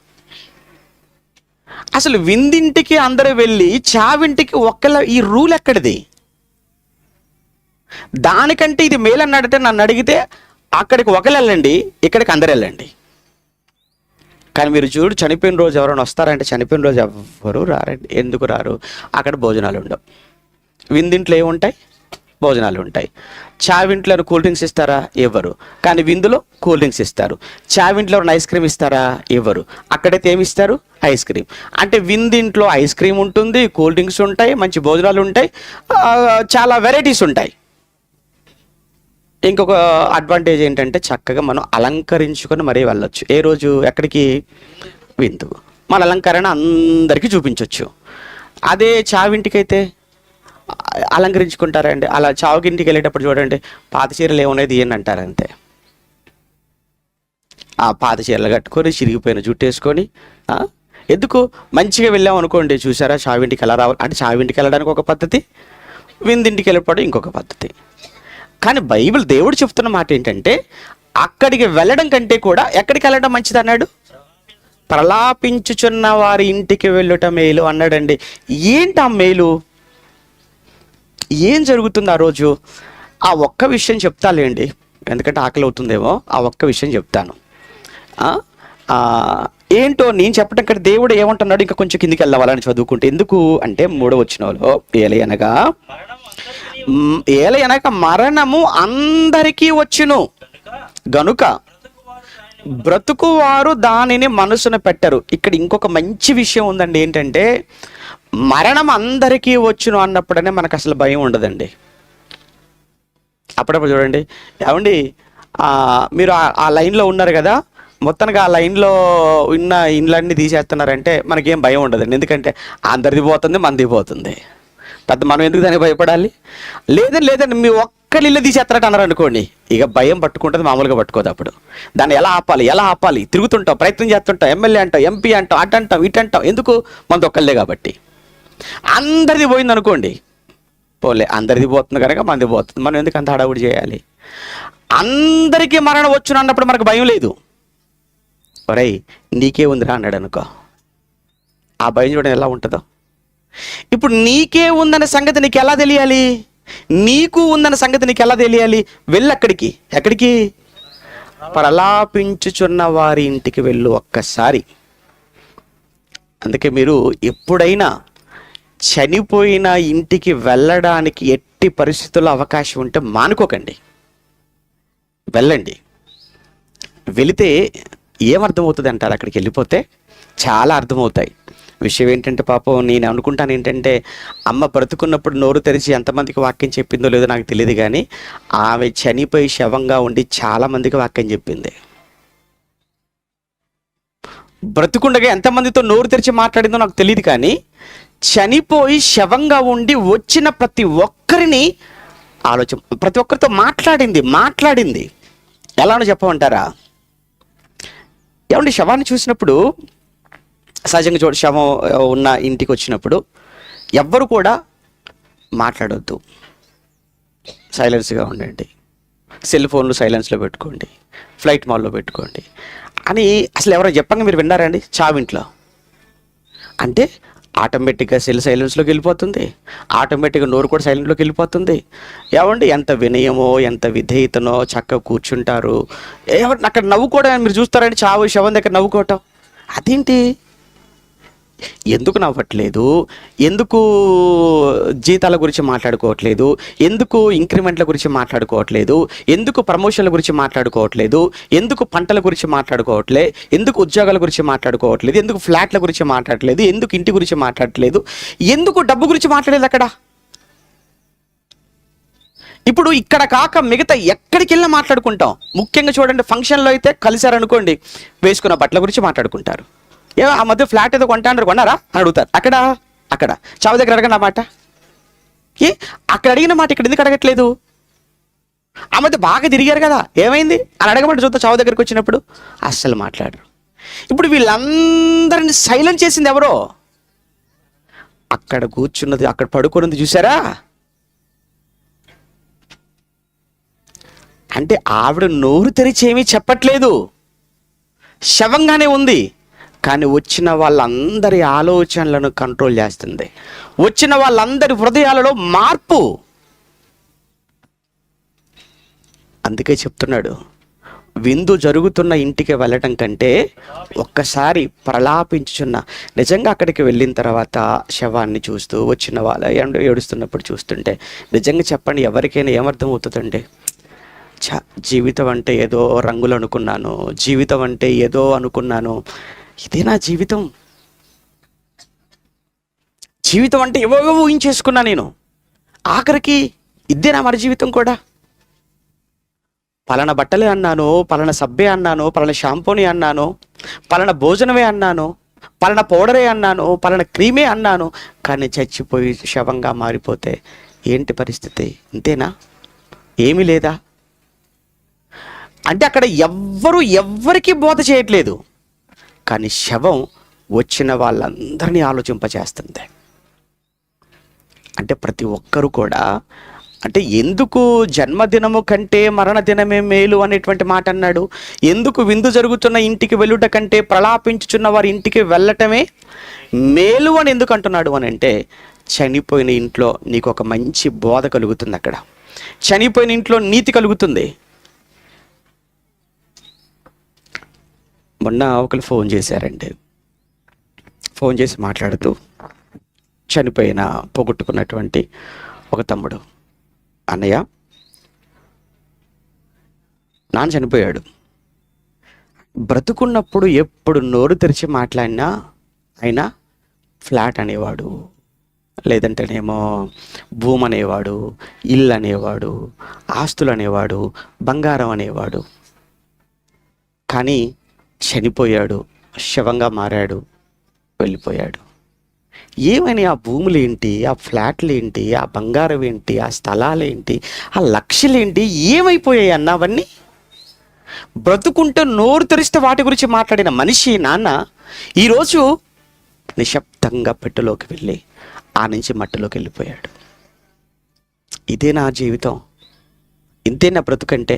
అసలు విందింటికి అందరూ వెళ్ళి చావింటికి ఒక్కలే, ఈ రూల్ ఎక్కడిది? దానికంటే ఇది మేలన్నాడంటే నన్ను అడిగితే అక్కడికి ఒకరు వెళ్ళండి, ఇక్కడికి అందరు వెళ్ళండి. కానీ మీరు చూడు, చనిపోయిన రోజు ఎవరైనా వస్తారంటే చనిపోయిన రోజు ఎవరు రారండి. ఎందుకు రారు? అక్కడ భోజనాలు ఉండవు. విందింట్లో ఏముంటాయి? భోజనాలు ఉంటాయి. చావింట్లో కూల్ డ్రింక్స్ ఇస్తారా? ఇవ్వరు. కానీ విందులో కూల్ డ్రింక్స్ ఇస్తారు. చావింట్లో ఎవరైనా ఐస్ క్రీమ్ ఇస్తారా? ఇవ్వరు. అక్కడైతే ఏమి ఇస్తారు? Ice cream. అంటే విందింట్లో ఐస్ క్రీమ్ ఉంటుంది, కూల్ డ్రింక్స్ ఉంటాయి, మంచి భోజనాలు ఉంటాయి, చాలా వెరైటీస్ ఉంటాయి. ఇంకొక అడ్వాంటేజ్ ఏంటంటే చక్కగా మనం అలంకరించుకొని మరీ వెళ్ళొచ్చు. ఏ రోజు ఎక్కడికి? విందు. మన అలంకరణ అందరికీ చూపించవచ్చు. అదే చావింటికైతే అలంకరించుకుంటారండి. అలా చావుకింటికి వెళ్ళేటప్పుడు చూడండి, పాత చీరలు ఏమున్నాయి తీయండి అంటారు, అంతే. ఆ పాత చీరలు కట్టుకొని చిరిగిపోయిన జుట్టు వేసుకొని ఎందుకు? మంచిగా వెళ్ళాం అనుకోండి, చూసారా చావింటికి ఎలా రావాలి అంటే చావింటికి వెళ్ళడానికి ఒక పద్ధతి, విందింటికి వెళ్ళిపోవడం ఇంకొక పద్ధతి. కానీ బైబిల్ దేవుడు చెప్తున్న మాట ఏంటంటే అక్కడికి వెళ్ళడం కంటే కూడా ఎక్కడికి వెళ్ళడం మంచిది అన్నాడు? ప్రలాపించుచున్న వారి ఇంటికి వెళ్ళుట మేలు అన్నాడండి. ఏంటి ఆ మేలు? ఏం జరుగుతుంది ఆ రోజు? ఆ ఒక్క విషయం చెప్తాలేండి, ఎందుకంటే ఆకలి అవుతుందేమో. ఆ ఒక్క విషయం చెప్తాను. ఏంటో నేను చెప్పడం కంటే దేవుడు ఏమంటున్నాడు, ఇంకా కొంచెం కిందికి వెళ్ళవాలని చదువుకుంటే. ఎందుకు అంటే 3వ వచనంలో ఏలయనగా మరణము అందరికీ వచ్చును గనుక బ్రతుకువారు దానిని మనసున పెట్టరు. ఇక్కడ ఇంకొక మంచి విషయం ఉందండి. ఏంటంటే మరణం అందరికీ వచ్చును అన్నప్పుడనే మనకు అసలు భయం ఉండదండి. అప్పుడప్పుడు చూడండి, ఏమండి మీరు ఆ లైన్లో ఉన్నారు కదా, మొత్తానికి ఆ లైన్లో ఉన్న ఇండ్లన్నీ తీసేస్తున్నారంటే మనకేం భయం ఉండదండి. ఎందుకంటే అందరిది పోతుంది, మనది పోతుంది. పెద్ద మనం ఎందుకు దానికి భయపడాలి? లేదండి మీ ఒక్కరి ఇల్లు తీసేస్తారట అన్నారు అనుకోండి, ఇక భయం పట్టుకుంటుంది, మామూలుగా పట్టుకోదు. అప్పుడు దాన్ని ఎలా ఆపాలి తిరుగుతుంటాం, ప్రయత్నం చేస్తుంటాం, ఎమ్మెల్యే అంటాం, ఎంపీ అంటాం, అటంటాం ఇటంటాం. ఎందుకు? మనది ఒక్కళ్ళే కాబట్టి. అందరిది పోయింది అనుకోండి, పోలే అందరిది పోతుంది కనుక మనది పోతుంది, మనం ఎందుకు అంత హడావుడి చేయాలి? అందరికీ మరణం వచ్చును అన్నప్పుడు మనకు భయం లేదు. ఒరేయ్ నీకే ఉందిరా అన్నాడు అనుకో, ఆ భయం చూడడం ఎలా ఉంటుందో. ఇప్పుడు నీకే ఉందన్న సంగతి నీకు ఎలా తెలియాలి? నీకు ఉందన్న సంగతి నీకు ఎలా తెలియాలి? వెళ్ళి ఎక్కడికి? ప్రలాపించుచున్న వారి ఇంటికి వెళ్ళు ఒక్కసారి. అందుకే మీరు ఎప్పుడైనా చనిపోయిన ఇంటికి వెళ్ళడానికి ఎట్టి పరిస్థితుల్లో అవకాశం ఉంటే మానుకోకండి, వెళ్ళండి. వెళితే ఏమర్థమవుతుంది అంటారు? అక్కడికి వెళ్ళిపోతే చాలా అర్థమవుతాయి. విషయం ఏంటంటే పాపం నేను అనుకుంటాను ఏంటంటే, అమ్మ బ్రతుకున్నప్పుడు నోరు తెరిచి ఎంతమందికి వాక్యం చెప్పిందో లేదో నాకు తెలియదు, కానీ ఆమె చనిపోయి శవంగా ఉండి చాలామందికి వాక్యం చెప్పింది. బ్రతుకుండగా ఎంతమందితో నోరు తెరిచి మాట్లాడిందో నాకు తెలియదు, కానీ చనిపోయి శవంగా ఉండి వచ్చిన ప్రతి ఒక్కరిని ప్రతి ఒక్కరితో మాట్లాడింది. ఎలానో చెప్పమంటారా? ఏమండి, శవాన్ని చూసినప్పుడు సహజంగా శవం ఉన్న ఇంటికి వచ్చినప్పుడు ఎవ్వరు కూడా మాట్లాడొద్దు, సైలెన్స్గా ఉండండి, సెల్ ఫోన్లు సైలెన్స్లో పెట్టుకోండి, ఫ్లైట్ మోడ్లో పెట్టుకోండి అని అసలు ఎవరో చెప్పంగా మీరు విన్నారండి? చావింట్లో అంటే ఆటోమేటిక్గా సెల్ సైలెన్స్లోకి వెళ్ళిపోతుంది, ఆటోమేటిక్గా నోరు కూడా సైలెంట్లోకి వెళ్ళిపోతుంది. ఏమండి, ఎంత వినయమో ఎంత విధేయతనో, చక్కగా కూర్చుంటారు. అక్కడ నవ్వుకోవడం మీరు చూస్తారండి, శవం దగ్గర నవ్వుకోవటం. అదేంటి? ఎందుకు నవ్వట్లేదు? ఎందుకు జీతాల గురించి మాట్లాడుకోవట్లేదు? ఎందుకు ఇంక్రిమెంట్ల గురించి మాట్లాడుకోవట్లేదు? ఎందుకు ప్రమోషన్ల గురించి మాట్లాడుకోవట్లేదు? ఎందుకు పంటల గురించి మాట్లాడుకోవట్లే? ఎందుకు ఉద్యోగాల గురించి మాట్లాడుకోవట్లేదు? ఎందుకు ఫ్లాట్ల గురించి మాట్లాడట్లేదు? ఎందుకు ఇంటి గురించి మాట్లాడట్లేదు? ఎందుకు డబ్బు గురించి మాట్లాడలేదు అక్కడ? ఇప్పుడు ఇక్కడ కాక మిగతా ఎక్కడికి వెళ్ళినా మాట్లాడుకుంటాం. ముఖ్యంగా చూడండి, ఫంక్షన్లో అయితే కలిసారనుకోండి, వేసుకున్న బట్టల గురించి మాట్లాడుకుంటారు. ఆ మధ్య ఫ్లాట్ ఏదో కొన్నారా అని అడుగుతారు. అక్కడ చావు దగ్గర అడగండి ఆ మాట. అక్కడ అడిగిన మాట ఇక్కడ ఎందుకు అడగట్లేదు? ఆ మధ్య బాగా తిరిగారు కదా, ఏమైంది అని అడగమంటే చూద్దాం. చావు దగ్గరికి వచ్చినప్పుడు అస్సలు మాట్లాడరు. ఇప్పుడు వీళ్ళందరినీ సైలెంట్ చేసింది ఎవరో? అక్కడ కూర్చున్నది, అక్కడ పడుకున్నది చూసారా? అంటే ఆవిడ నోరు తెరిచి ఏమీ చెప్పట్లేదు, శవంగానే ఉంది. కానీ వచ్చిన వాళ్ళందరి ఆలోచనలను కంట్రోల్ చేస్తుంది, వచ్చిన వాళ్ళందరి హృదయాలలో మార్పు. అందుకే చెప్తున్నాడు, విందు జరుగుతున్న ఇంటికి వెళ్ళటం కంటే ఒక్కసారి ప్రలాపించుచున్న. నిజంగా అక్కడికి వెళ్ళిన తర్వాత శవాన్ని చూస్తూ వచ్చిన వాళ్ళ ఏడుస్తున్నప్పుడు చూస్తుంటే నిజంగా చెప్పండి, ఎవరికైనా ఏమర్థం అవుతుందండి? జీవితం అంటే ఏదో రంగులు అనుకున్నాను, జీవితం అంటే ఏదో అనుకున్నాను, ఇదే నా జీవితం? జీవితం అంటే ఏవో ఊహించేసుకున్నా నేను, ఆఖరికి ఇదేనా మరి జీవితం కూడా? పలానా బట్టలే అన్నాను, పలానా సబ్బే అన్నాను, పలానా షాంపూని అన్నాను, పలానా భోజనమే అన్నాను, పలానా పౌడరే అన్నాను, పలానా క్రీమే అన్నాను, కానీ చచ్చిపోయి శవంగా మారిపోతే ఏంటి పరిస్థితి? ఇంతేనా? ఏమీ లేదా? అంటే అక్కడ ఎవ్వరికి బోధ చేయట్లేదు, కానీ శవం వచ్చిన వాళ్ళందరినీ ఆలోచింపచేస్తుంది. అంటే ప్రతి ఒక్కరు కూడా అంటే ఎందుకు జన్మదినము కంటే మరణదినమే మేలు అనేటువంటి మాట అన్నాడు? ఎందుకు విందు జరుగుతున్న ఇంటికి వెళ్ళుట కంటే ప్రలాపించుచున్న వారి ఇంటికి వెళ్ళటమే మేలు అని ఎందుకు అంటున్నాడు అని అంటే, చనిపోయిన ఇంట్లో నీకు ఒక మంచి బోధ కలుగుతుంది. అక్కడ చనిపోయిన ఇంట్లో నీతి కలుగుతుంది. మొన్న ఒకరు ఫోన్ చేశారండి. ఫోన్ చేసి మాట్లాడుతూ చనిపోయిన పోగొట్టుకున్నటువంటి ఒక తమ్ముడు, అన్నయ్య నాన్న చనిపోయాడు, బ్రతుకున్నప్పుడు ఎప్పుడు నోరు తెరిచి మాట్లాడినా ఆయన ఫ్లాట్ అనేవాడు, లేదంటేనేమో భూమి అనేవాడు, ఇల్లు అనేవాడు, ఆస్తులు అనేవాడు, బంగారం అనేవాడు. కానీ చనిపోయాడు, శవంగా మారాడు, వెళ్ళిపోయాడు. ఏమని ఆ భూములు ఏంటి, ఆ ఫ్లాట్లు ఏంటి, ఆ బంగారం ఏంటి, ఆ స్థలాలు ఏంటి, ఆ లక్షలు ఏంటి, ఏమైపోయాయి అన్న అవన్నీ? బ్రతుకుంటూ నోరు తెరిస్తే వాటి గురించి మాట్లాడిన మనిషి నాన్న ఈరోజు నిశ్శబ్దంగా పెట్టెలోకి వెళ్ళి ఆ నుంచి మట్టిలోకి వెళ్ళిపోయాడు. ఇదే నా జీవితం, ఇంతే నా బ్రతుకంటే.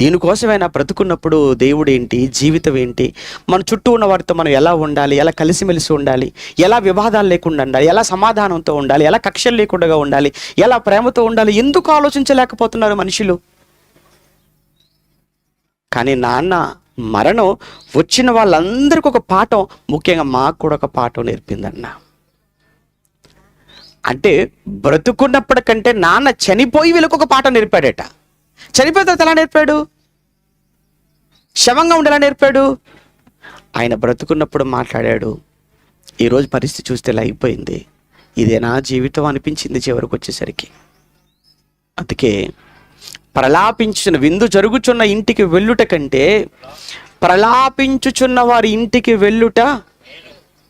దీనికోసమైనా బ్రతుకున్నప్పుడు దేవుడు ఏంటి, జీవితం ఏంటి, మన చుట్టూ ఉన్న వారితో మనం ఎలా ఉండాలి, ఎలా కలిసిమెలిసి ఉండాలి, ఎలా వివాదాలు లేకుండా ఉండాలి, ఎలా సమాధానంతో ఉండాలి, ఎలా కక్షలు లేకుండా ఉండాలి, ఎలా ప్రేమతో ఉండాలి, ఎందుకు ఆలోచించలేకపోతున్నారు మనుషులు? కానీ నాన్న మరణం వచ్చిన వాళ్ళందరికీ ఒక పాఠం, ముఖ్యంగా మాకు కూడా ఒక పాఠం నేర్పిందన్న. అంటే బ్రతుకున్నప్పటికంటే నాన్న చనిపోయి వీళ్ళకి ఒక పాఠం నేర్పాడట. చనిపోయిన తర్వాత ఎలా నేర్పాడు? శవంగా ఉండేలా నేర్పాడు. ఆయన బ్రతుకున్నప్పుడు మాట్లాడాడు. ఈరోజు పరిస్థితి చూస్తే ఇలా అయిపోయింది. ఇదే నా జీవితం అనిపించింది చివరికి వచ్చేసరికి. అందుకే ప్రలాపించుచున్న విందు జరుగుచున్న ఇంటికి వెళ్ళుట కంటే ప్రలాపించుచున్న వారి ఇంటికి వెళ్ళుట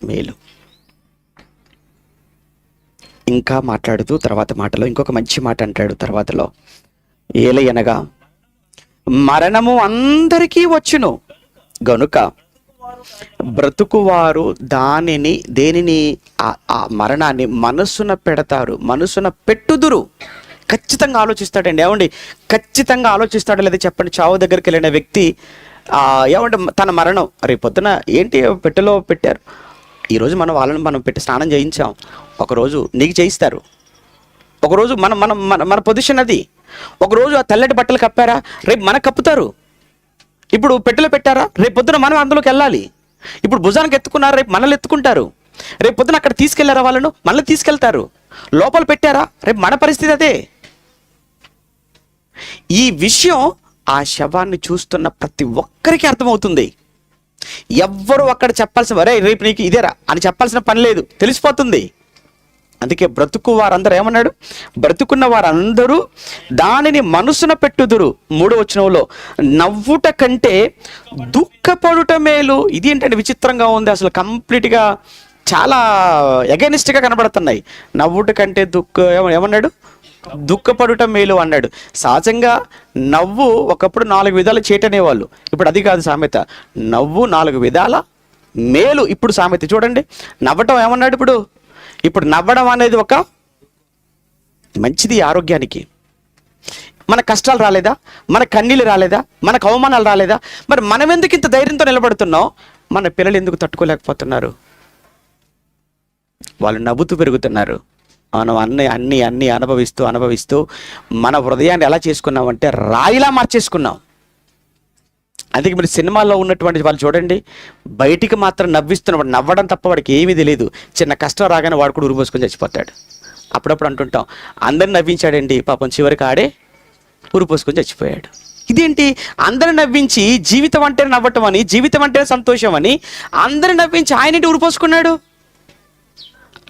మేలు. ఇంకా మాట్లాడుతూ తర్వాత మాటలో ఇంకొక మంచి మాట అంటాడు తర్వాతలో, ఏలయనగా మరణము అందరికీ వచ్చును గనుక బ్రతుకువారు దేనిని ఆ మరణాన్ని మనసున పెడతారు, మనసున పెట్టుదురు. ఖచ్చితంగా ఆలోచిస్తాడండి. ఏమండి, ఖచ్చితంగా ఆలోచిస్తాడు. లేదా చెప్పండి, చావు దగ్గరికి వెళ్ళిన వ్యక్తి ఏమంటే తన మరణం రేపు పొద్దున ఏంటి పెట్టెలో పెట్టారు, ఈరోజు మనం పెట్టి స్నానం చేయించాం, ఒకరోజు నీకు చేయిస్తారు, ఒకరోజు మన పొజిషన్ అది, ఒకరోజు ఆ తెల్లటి బట్టలు కప్పారా, రేపు మనకు కప్పుతారు. ఇప్పుడు పెట్టెలో పెట్టారా, రేపు పొద్దున మనం అందులోకి వెళ్ళాలి. ఇప్పుడు భుజానికి ఎత్తుకున్నారా, రేపు మనల్ని ఎత్తుకుంటారు. రేపు పొద్దున అక్కడ తీసుకెళ్లారా, వాళ్ళను మనల్ని తీసుకెళ్తారు. లోపల పెట్టారా, రేపు మన పరిస్థితి అదే. ఈ విషయం ఆ శవాన్ని చూస్తున్న ప్రతి ఒక్కరికి అర్థమవుతుంది. ఎవ్వరూ అక్కడ చెప్పాల్సిన రేపు నీకు ఇదేరా అని చెప్పాల్సిన పని లేదు, తెలిసిపోతుంది. అందుకే బ్రతుకు వారందరూ ఏమన్నాడు, బ్రతుకున్న వారందరూ దానిని మనసున పెట్టుదురు. 3వ వచనంలో నవ్వుట కంటే దుఃఖపడుట మేలు. ఇది ఏంటంటే విచిత్రంగా ఉంది, అసలు కంప్లీట్గా చాలా ఎగనిస్ట్గా కనబడుతున్నాయి. నవ్వుట కంటే ఏమన్నాడు, దుఃఖపడుట మేలు అన్నాడు. సహజంగా నవ్వు ఒకప్పుడు 4 విధాలు చేటనేవాళ్ళు, ఇప్పుడు అది కాదు సామెత. నవ్వు 4 విధాల మేలు ఇప్పుడు సామెత. చూడండి, నవ్వటం ఏమన్నాడు, ఇప్పుడు నవ్వడం అనేది ఒక మంచిది ఆరోగ్యానికి. మన కష్టాలు రాలేదా, మన కన్నీళ్ళు రాలేదా, మనకు అవమానాలు రాలేదా, మరి మనం ఎందుకు ఇంత ధైర్యంతో నిలబడుతున్నాం? మన పిల్లలు ఎందుకు తట్టుకోలేకపోతున్నారు? వాళ్ళు నవ్వుతూ పెరుగుతున్నారు. మనం అన్ని అనుభవిస్తూ మన హృదయాన్ని ఎలా చేసుకున్నామంటే రాయిలా మార్చేసుకున్నాం. అందుకే మీరు సినిమాల్లో ఉన్నటువంటి వాళ్ళు చూడండి, బయటికి మాత్రం నవ్విస్తున్నవాడు, నవ్వడం తప్ప వాడికి ఏమీ తెలియదు. చిన్న కష్టం రాగానే వాడు కూడా ఉరిపోసుకొని చచ్చిపోతాడు. అప్పుడప్పుడు అంటుంటాం, అందరిని నవ్వించాడండి పాపం, చివరికి ఆడే ఉరిపోసుకొని చచ్చిపోయాడు. ఇదేంటి, అందరిని నవ్వించి జీవితం అంటే నవ్వటం అని, జీవితం అంటే సంతోషం అని అందరిని నవ్వించి ఆయనేంటి ఉరిపోసుకున్నాడు?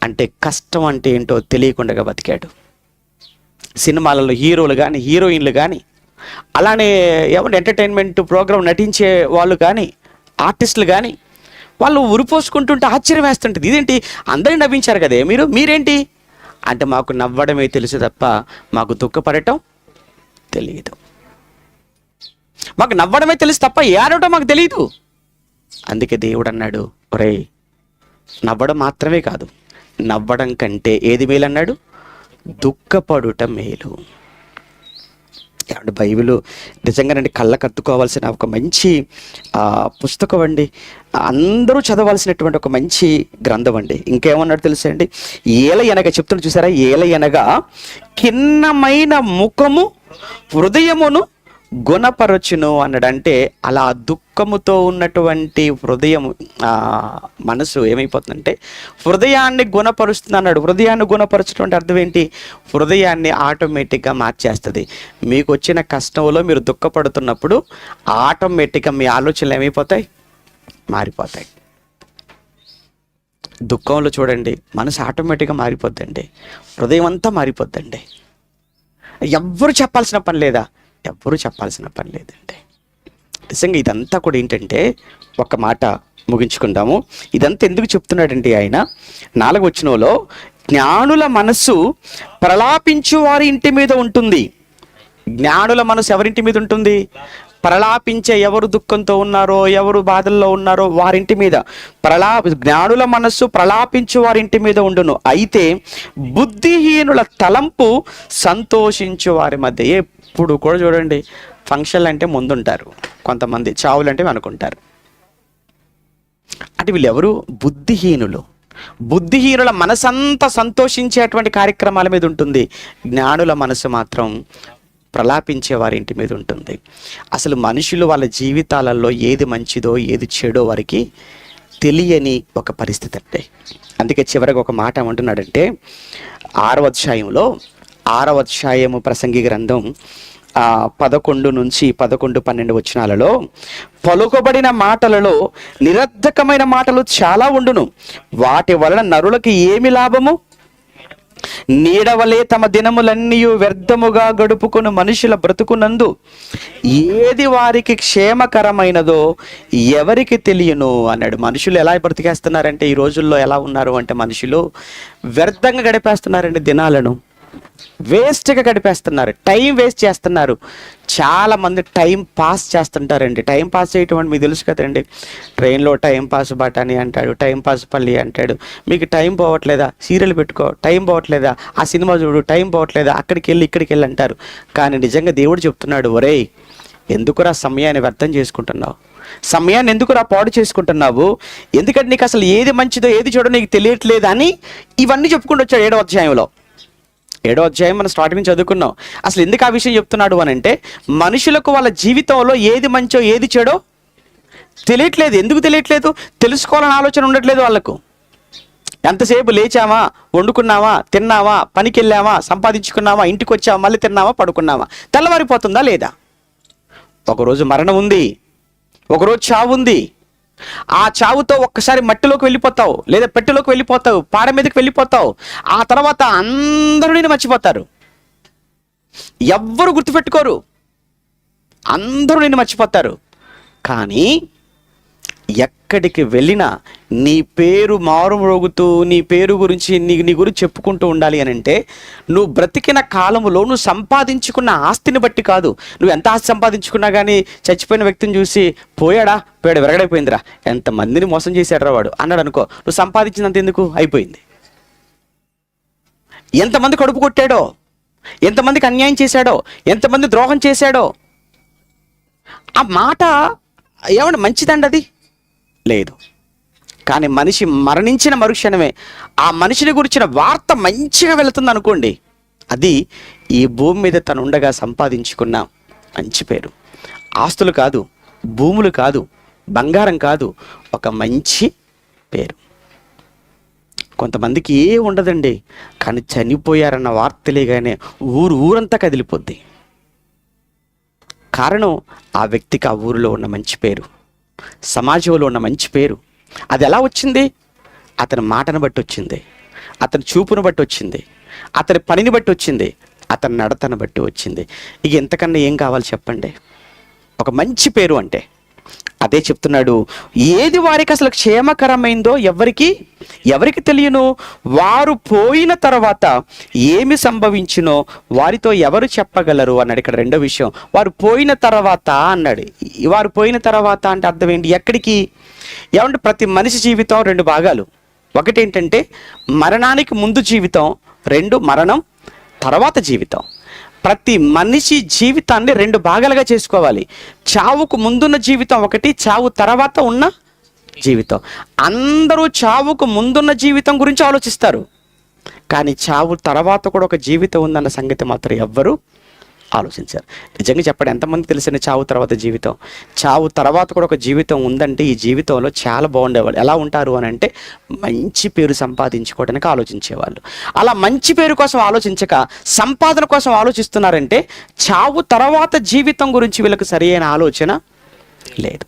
అంటే కష్టం అంటే ఏంటో తెలియకుండా బతికాడు. సినిమాలలో హీరోలు కానీ హీరోయిన్లు కానీ, అలానే ఏమంటే ఎంటర్టైన్మెంట్ ప్రోగ్రాం నటించే వాళ్ళు కానీ, ఆర్టిస్టులు కానీ, వాళ్ళు ఉరిపోసుకుంటుంటే ఆశ్చర్యం వేస్తుంటుంది. ఇదేంటి, అందరిని నవ్వించారు కదే మీరేంటి అంటే, మాకు నవ్వడమే తెలుసు తప్ప మాకు దుఃఖపడటం తెలియదు. మాకు నవ్వడమే తెలుసు తప్ప ఏడవటం మాకు తెలియదు. అందుకే దేవుడు అన్నాడు, ఒరేయ్ నవ్వడం మాత్రమే కాదు, నవ్వడం కంటే ఏది మేలు అన్నాడు, దుఃఖపడుట మేలు. ఏమంటే బైబిల్ నిజంగానండి కళ్ళకు అద్దుకోవాల్సిన ఒక మంచి పుస్తకం అండి. అందరూ చదవాల్సినటువంటి ఒక మంచి గ్రంథం అండి. ఇంకేమన్నాడు తెలుసా అండి? ఏలయనగా చెప్తున్నా చూసారా, ఏలయనగా కిన్నమైన ముఖము హృదయమును గుణపరచును అన్నాడంటే, అలా దుఃఖముతో ఉన్నటువంటి హృదయము మనసు ఏమైపోతుందంటే హృదయాన్ని గుణపరుస్తుంది అన్నాడు. హృదయాన్ని గుణపరచడం అర్థం ఏంటి? హృదయాన్ని ఆటోమేటిక్గా మార్చేస్తుంది. మీకు వచ్చిన కష్టంలో మీరు దుఃఖపడుతున్నప్పుడు ఆటోమేటిక్గా మీ ఆలోచనలు ఏమైపోతాయి? మారిపోతాయి. దుఃఖంలో చూడండి మనసు ఆటోమేటిక్గా మారిపోద్దండి, హృదయం అంతా మారిపోద్దండి. ఎవ్వరు చెప్పాల్సిన పని లేదా? ఎవ్వరూ చెప్పాల్సిన పని లేదండి. నిజంగా ఇదంతా కూడా ఏంటంటే, ఒక మాట ముగించుకుందాము. ఇదంతా ఎందుకు చెప్తున్నాడండి ఆయన? 4వ వచనంలో జ్ఞానుల మనస్సు ప్రలాపించు వారి ఇంటి మీద ఉంటుంది. జ్ఞానుల మనసు ఎవరింటి మీద ఉంటుంది? ప్రలాపించే, ఎవరు దుఃఖంతో ఉన్నారో, ఎవరు బాధల్లో ఉన్నారో వారింటి మీద జ్ఞానుల మనస్సు ప్రలాపించు వారింటి మీద ఉండును. అయితే బుద్ధిహీనుల తలంపు సంతోషించు వారి మధ్య. ఎప్పుడు కూడా చూడండి, ఫంక్షన్లు అంటే ముందుంటారు, కొంతమంది చావులు అంటే అనుకుంటారు. అంటే వీళ్ళు ఎవరు? బుద్ధిహీనులు. బుద్ధిహీనుల మనసంతా సంతోషించేటువంటి కార్యక్రమాల మీద ఉంటుంది. జ్ఞానుల మనసు మాత్రం ప్రలాపించే వారి ఇంటి మీద ఉంటుంది. అసలు మనుషులు వాళ్ళ జీవితాలలో ఏది మంచిదో ఏది చెడో వారికి తెలియని ఒక పరిస్థితి అంటే. అందుకే చివరికి ఒక మాట ఏమంటున్నాడంటే, 6వ అధ్యాయము ప్రసంగి గ్రంథం 11 నుంచి 11, 12 వచనాలలో, పలుకబడిన మాటలలో నిరర్ధకమైన మాటలు చాలా ఉండును, వాటి వలన నరులకి ఏమి లాభము? నీడవలే తమ దినములన్నీ వ్యర్థముగా గడుపుకుని మనుషుల బ్రతుకునందు ఏది వారికి క్షేమకరమైనదో ఎవరికి తెలియను అన్నాడు. మనుషులు ఎలా బ్రతికేస్తున్నారంటే, ఈ రోజుల్లో ఎలా ఉన్నారు అంటే, మనుషులు వ్యర్థంగా గడిపేస్తున్నారండి. దినాలను వేస్ట్గా గడిపేస్తున్నారు, టైం వేస్ట్ చేస్తున్నారు. చాలామంది టైం పాస్ చేస్తుంటారండి. టైం పాస్ చేయటం అంటే మీకు తెలుసు కదండి, ట్రైన్లో టైం పాస్ బటాని అంటాడు, టైం పాస్ పల్లి అంటాడు. మీకు టైం పోవట్లేదా? సీరియల్ పెట్టుకో. టైం పోవట్లేదా? ఆ సినిమా చూడు. టైం పోవట్లేదా? అక్కడికి వెళ్ళి ఇక్కడికి వెళ్ళి అంటారు. కానీ నిజంగా దేవుడు చెప్తున్నాడు, ఒరేయ్ ఎందుకురా సమయాన్ని వ్యర్థం చేసుకుంటున్నావు? సమయాన్ని ఎందుకురా పాడు చేసుకుంటున్నావు? ఎందుకంటే నీకు అసలు ఏది మంచిదో ఏది చెడో నీకు తెలియట్లేదు అని ఇవన్నీ చెప్పుకుంటూ వచ్చాడు 7వ అధ్యాయంలో. 7వ అధ్యాయం మనం స్టార్టింగ్ నుంచి చదువుకున్నాం. అసలు ఎందుకు ఆ విషయం చెప్తున్నాడు అని అంటే, మనుషులకు వాళ్ళ జీవితంలో ఏది మంచో ఏది చెడో తెలియట్లేదు. ఎందుకు తెలియట్లేదు? తెలుసుకోవాలని ఆలోచన ఉండట్లేదు వాళ్ళకు. ఎంతసేపు లేచామా, వండుకున్నామా, తిన్నామా, పనికి వెళ్ళామా, సంపాదించుకున్నామా, ఇంటికి వచ్చామా, మళ్ళీ తిన్నామా, పడుకున్నామా, తెల్లవారిపోతుందా లేదా? ఒకరోజు మరణం ఉంది, ఒకరోజు చావు ఉంది. ఆ చావుతో ఒక్కసారి మట్టిలోకి వెళ్ళిపోతావు, లేదా పెట్టెలోకి వెళ్ళిపోతావు, పాడ మీదకి వెళ్ళిపోతావు. ఆ తర్వాత అందరూ నేను మర్చిపోతారు, ఎవ్వరు గుర్తుపెట్టుకోరు, అందరూ నేను మర్చిపోతారు. కానీ ఎక్కడికి వెళ్ళినా నీ పేరు మారుమ్రోగుతూ నీ పేరు గురించి నీ గురించి చెప్పుకుంటూ ఉండాలి అని అంటే, నువ్వు బ్రతికిన కాలంలో నువ్వు సంపాదించుకున్న ఆస్తిని బట్టి కాదు. నువ్వు ఎంత ఆస్తి సంపాదించుకున్నా కానీ చచ్చిపోయిన వ్యక్తిని చూసి పోయాడా, పోయాడు, విరగడైపోయిందిరా, ఎంతమందిని మోసం చేశాడు వాడు అన్నాడు అనుకో, నువ్వు సంపాదించినంత ఎందుకు? అయిపోయింది. ఎంతమంది కడుపు కొట్టాడో, ఎంతమందికి అన్యాయం చేశాడో, ఎంతమంది ద్రోహం చేశాడో, ఆ మాట ఏమన్నా మంచిదండి? అది లేదు. కానీ మనిషి మరణించిన మరుక్షణమే ఆ మనిషిని గురించిన వార్త మంచిగా వెళుతుంది అనుకోండి, అది ఈ భూమి మీద తను ఉండగా సంపాదించుకున్న మంచి పేరు. ఆస్తులు కాదు, భూములు కాదు, బంగారం కాదు, ఒక మంచి పేరు. కొంతమందికి ఏ ఉండదండి, కానీ చనిపోయారన్న వార్త తెలియగానే ఊరంతా కదిలిపోద్ది. కారణం ఆ వ్యక్తికి ఆ ఊరిలో ఉన్న మంచి పేరు, సమాజంలో ఉన్న మంచి పేరు. అది ఎలా వచ్చింది? అతని మాటను బట్టి వచ్చింది, అతని చూపును బట్టి వచ్చింది, అతని పనిని బట్టి వచ్చింది, అతని నడతను బట్టి వచ్చింది. ఇక ఎంతకన్నా ఏం కావాలి చెప్పండి? ఒక మంచి పేరు అంటే అదే చెప్తున్నాడు. ఏది వారికి అసలు క్షేమకరమైందో ఎవరికి తెలియను. వారు పోయిన తర్వాత ఏమి సంభవించునో వారితో ఎవరు చెప్పగలరు అన్నాడు. ఇక్కడ రెండో విషయం, వారు పోయిన తర్వాత అన్నాడు. వారు పోయిన తర్వాత అంటే అర్థం ఏంటి? ఎక్కడికి? ఏమంటే ప్రతి మనిషి జీవితం 2 భాగాలు. ఒకటి ఏంటంటే మరణానికి ముందు జీవితం, 2 మరణం తర్వాత జీవితం. ప్రతి మనిషి జీవితాన్ని రెండు భాగాలుగా చేసుకోవాలి. చావుకు ముందున్న జీవితం ఒకటి, చావు తర్వాత ఉన్న జీవితం. అందరూ చావుకు ముందున్న జీవితం గురించి ఆలోచిస్తారు, కానీ చావు తర్వాత కూడా ఒక జీవితం ఉందన్న సంగతి మాత్రం ఎవ్వరూ ఆలోచించారు. నిజంగా చెప్పండి, ఎంతమంది తెలిసిన చావు తర్వాత జీవితం? చావు తర్వాత కూడా ఒక జీవితం ఉందంటే ఈ జీవితంలో చాలా బాగుండేవాళ్ళు. ఎలా ఉంటారు అని అంటే మంచి పేరు సంపాదించుకోవడానికి ఆలోచించేవాళ్ళు. అలా మంచి పేరు కోసం ఆలోచించక సంపాదన కోసం ఆలోచిస్తున్నారంటే చావు తర్వాత జీవితం గురించి వీళ్ళకి సరి అయిన ఆలోచన లేదు.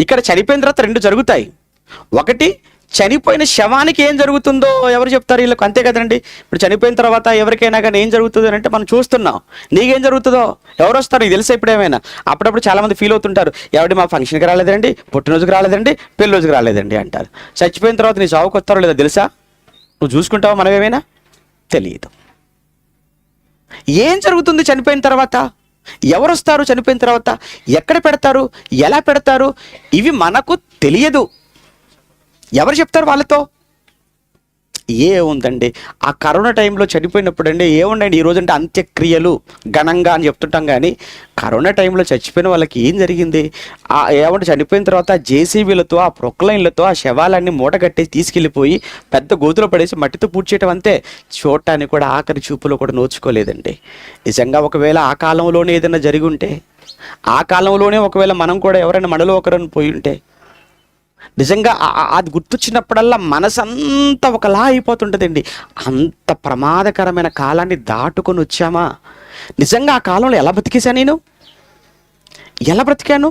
ఇక్కడ చనిపోయిన తర్వాత రెండు జరుగుతాయి. ఒకటి, చనిపోయిన శవానికి ఏం జరుగుతుందో ఎవరు చెప్తారు వీళ్ళకు? అంతే కదండి. ఇప్పుడు చనిపోయిన తర్వాత ఎవరికైనా కానీ ఏం జరుగుతుంది అని అంటే మనం చూస్తున్నాం. నీకేం జరుగుతుందో ఎవరు వస్తారు నీకు తెలుసా? ఇప్పుడు ఏమైనా అప్పుడప్పుడు చాలామంది ఫీల్ అవుతుంటారు, ఎవరి మా ఫంక్షన్కి రాలేదండి, పుట్టినరోజుకి రాలేదండి, పెళ్లి రోజుకి రాలేదండి అంటారు. చచ్చిపోయిన తర్వాత నీ చావుకు వస్తారో లేదో తెలుసా? నువ్వు చూసుకుంటావా? మనమేమైనా తెలియదు. ఏం జరుగుతుంది చనిపోయిన తర్వాత? ఎవరు వస్తారు చనిపోయిన తర్వాత? ఎక్కడ పెడతారు? ఎలా పెడతారు? ఇవి మనకు తెలియదు. ఎవరు చెప్తారు వాళ్ళతో? ఏముందండి, ఆ కరోనా టైంలో చనిపోయినప్పుడు అండి ఏముండండి, ఈరోజంటే అంత్యక్రియలు ఘనంగా అని చెప్తుంటాం, కానీ కరోనా టైంలో చచ్చిపోయిన వాళ్ళకి ఏం జరిగింది? ఏమంటే చనిపోయిన తర్వాత జేసీబీలతో, ఆ ప్రొక్లైన్లతో ఆ శవాలన్నీ మూట కట్టేసి తీసుకెళ్ళిపోయి పెద్ద గోతులో పడేసి మట్టితో పూడ్చేయటం అంతే. చూడటానికి కూడా ఆఖరి చూపులో కూడా నోచుకోలేదండి. నిజంగా ఒకవేళ ఆ కాలంలోనే ఏదైనా జరిగి ఉంటే, ఆ కాలంలోనే ఒకవేళ మనం కూడా ఎవరైనా మనలో ఒకరని పోయి ఉంటే, నిజంగా అది గుర్తొచ్చినప్పుడల్లా మనసంతా ఒకలా అయిపోతుంటుందండి. అంత ప్రమాదకరమైన కాలాన్ని దాటుకొని వచ్చామా? నిజంగా ఆ కాలంలో ఎలా బతికేశా? నేను ఎలా బ్రతికాను?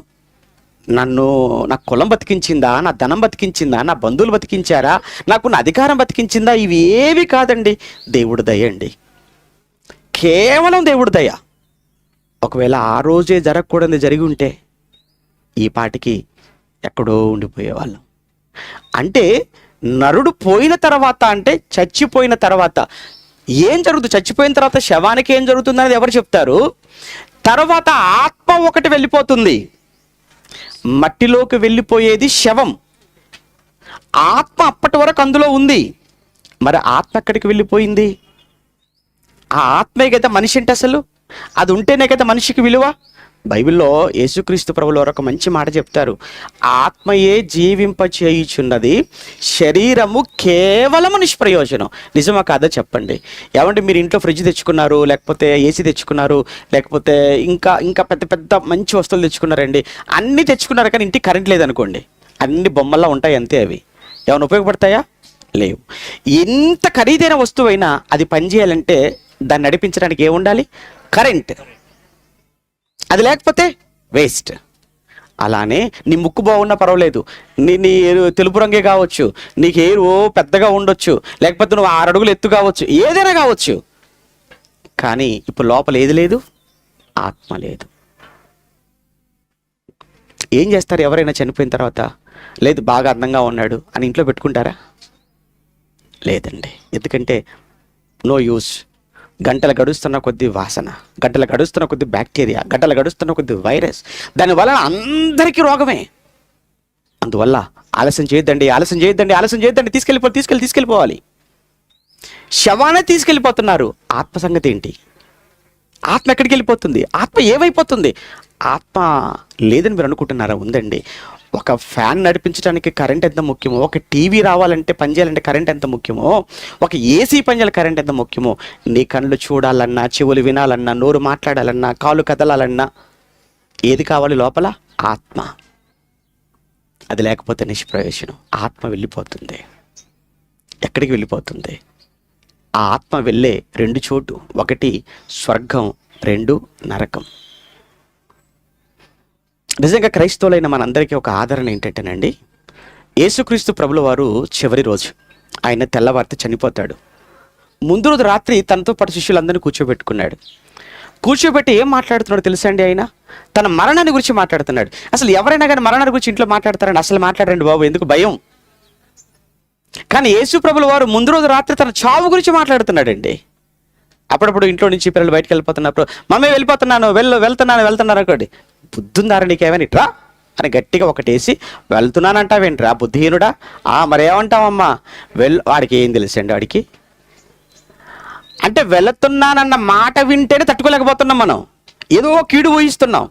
నా కులం బతికించిందా? నా ధనం బతికించిందా? నా బంధువులు బతికించారా? నాకున్న అధికారం బతికించిందా? ఇవి ఏవి కాదండి, దేవుడి దయ అండి, కేవలం దేవుడి దయ. ఒకవేళ ఆ రోజే జరగకూడదు జరిగి ఉంటే ఈ పాటికి ఎక్కడో ఉండిపోయేవాళ్ళం. అంటే నరుడు పోయిన తర్వాత, అంటే చచ్చిపోయిన తర్వాత ఏం జరుగుతుంది? చచ్చిపోయిన తర్వాత శవానికి ఏం జరుగుతుంది అనేది ఎవరు చెప్తారు? తర్వాత ఆత్మ ఒకటి వెళ్ళిపోతుంది. మట్టిలోకి వెళ్ళిపోయేది శవం. ఆత్మ అప్పటి వరకు అందులో ఉంది. మరి ఆత్మ ఎక్కడికి వెళ్ళిపోయింది? ఆ ఆత్మే కదా మనిషి అంటే, అసలు అది ఉంటేనే కదా మనిషికి విలువ. బైబిల్లో యేసుక్రీస్తు ప్రభువులు ఒక మంచి మాట చెప్తారు, ఆత్మయే జీవింపచేయుచున్నది, శరీరము కేవలము నిష్ప్రయోజనం. నిజమా కాదా చెప్పండి? ఏమంటే మీరు ఇంట్లో ఫ్రిడ్జ్ తెచ్చుకున్నారు, లేకపోతే ఏసీ తెచ్చుకున్నారు, లేకపోతే ఇంకా ఇంకా పెద్ద పెద్ద మంచి వస్తువులు తెచ్చుకున్నారండి, అన్నీ తెచ్చుకున్నారు, కానీ ఇంటికి కరెంట్ లేదనుకోండి, అన్ని బొమ్మల్లా ఉంటాయి అంతే. అవి ఏమైనా ఉపయోగపడతాయా? లేవు. ఎంత ఖరీదైన వస్తువైనా అది పనిచేయాలంటే దాన్ని నడిపించడానికి ఏముండాలి? కరెంట్. అది లేకపోతే వేస్ట్. అలానే నీ ముక్కు బాగున్నా పర్వాలేదు, నీ తెలుపు రంగే కావచ్చు, నీకు హెయిర్ పెద్దగా ఉండొచ్చు, లేకపోతే నువ్వు 6 అడుగులు ఎత్తు కావచ్చు, ఏదైనా కావచ్చు, కానీ ఇప్పుడు లోపల ఏది లేదు? ఆత్మ లేదు. ఏం చేస్తారు ఎవరైనా చనిపోయిన తర్వాత? లేదు బాగా అందంగా ఉన్నాడు అని ఇంట్లో పెట్టుకుంటారా? లేదండి. ఎందుకంటే నో యూస్. గంటలు గడుస్తున్న కొద్ది వాసన, గంటలు గడుస్తున్న కొద్ది బ్యాక్టీరియా, గంటలు గడుస్తున్న కొద్ది వైరస్, దానివల్ల అందరికీ రోగమే. అందువల్ల ఆలస్యం చేయొద్దండి, ఆలస్యం చేయొద్దండి, ఆలస్యం చేయొద్దండి. తీసుకెళ్ళిపోవాలి. శవాన్ని తీసుకెళ్ళిపోతున్నారు. ఆత్మ సంగతి ఏంటి? ఆత్మ ఎక్కడికి వెళ్ళిపోతుంది? ఆత్మ ఏమైపోతుంది? ఆత్మ లేదని మీరు అనుకుంటున్నారా? ఉందండి. ఒక ఫ్యాన్ నడిపించడానికి కరెంట్ ఎంత ముఖ్యమో, ఒక టీవీ రావాలంటే పనిచేయాలంటే కరెంట్ ఎంత ముఖ్యమో, ఒక ఏసీ పనిచేయాలి కరెంట్ ఎంత ముఖ్యమో, నీ కళ్ళు చూడాలన్నా, చెవులు వినాలన్నా, నోరు మాట్లాడాలన్నా, కాళ్ళు కదలాలన్నా ఏది కావాలి లోపల? ఆత్మ. అది లేకపోతే నిష్ప్రయోజనం. ఆత్మ వెళ్ళిపోతుంది. ఎక్కడికి వెళ్ళిపోతుంది? ఆ ఆత్మ వెళ్ళే 2 చోటు, ఒకటి స్వర్గం, 2 నరకం. నిజంగా క్రైస్తవులైన మనందరికీ ఒక ఆదరణ ఏంటంటేనండి, యేసుక్రీస్తు ప్రభుల వారు చివరి రోజు ఆయన తెల్లవారితే చనిపోతాడు. ముందు రోజు రాత్రి తనతో పాటు శిష్యులందరినీ కూర్చోబెట్టి ఏం మాట్లాడుతున్నాడు తెలుసా అండి? ఆయన తన మరణాన్ని గురించి మాట్లాడుతున్నాడు. అసలు ఎవరైనా కానీ మరణాన్ని గురించి ఇంట్లో మాట్లాడతారండి? అసలు మాట్లాడండి బాబు, ఎందుకు భయం? కానీ యేసు ప్రభుల వారు ముందు రోజు రాత్రి తన చావు గురించి మాట్లాడుతున్నాడండి. అప్పుడప్పుడు ఇంట్లో నుంచి పిల్లలు బయటకు వెళ్ళిపోతున్నప్పుడు, మమ్మీ వెళ్ళిపోతున్నాను, వెళ్తున్నాను అనుకోండి, బుద్ధుందారా నీకేమైనా ఇట్రా అని గట్టిగా ఒకటేసి, వెళ్తున్నానంటావేంట్రా బుద్ధిహీనుడా? మరేమంటావమ్మా? వాడికి ఏం తెలుసండి? వాడికి అంటే వెళుతున్నానన్న మాట వింటేనే తట్టుకోలేకపోతున్నాం మనం, ఏదో కీడు ఊహిస్తున్నాం.